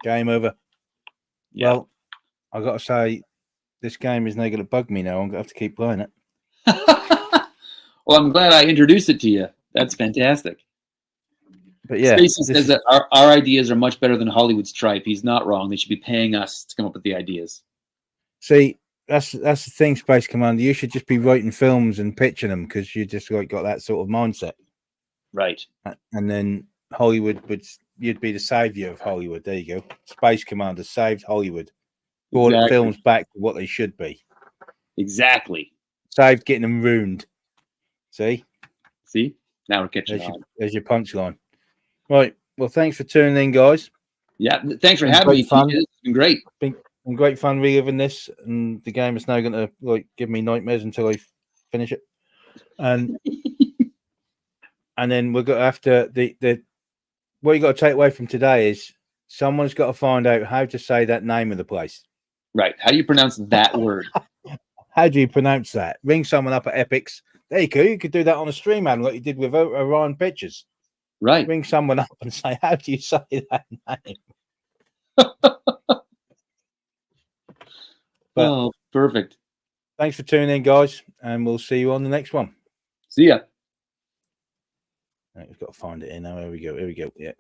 Game over. Yeah. Well, I got to say, this game is now going to bug me now. I'm going to have to keep playing it. Well, I'm glad I introduced it to you. That's fantastic. But yeah, Spacey says that our ideas are much better than Hollywood's tripe. He's not wrong. They should be paying us to come up with the ideas. See, that's the thing, Space Commander. You should just be writing films and pitching them, because you just got that sort of mindset. Right. And then Hollywood would, you'd be the savior of Hollywood. There you go. Space Commander saved Hollywood. Brought Exactly. films back to what they should be. Exactly. Saved getting them ruined. See? Now we're catching on. There's your punchline. Right. Well, thanks for tuning in, guys. Yeah. Thanks for having me. Fun. It's been great. Been great fun reliving this, and the game is now going to like give me nightmares until I finish it. And and then we're going to have to the what you got to take away from today is someone's got to find out how to say that name of the place. Right. How do you pronounce that word? How do you pronounce that? Ring someone up at Epics. There you go. You could do that on a stream, Adam, like you did with Orion Pictures. Right. Ring someone up and say, how do you say that name? Oh, perfect. Thanks for tuning in, guys, and we'll see you on the next one. See ya. Right, we've got to find it in now. Here we go. Yeah.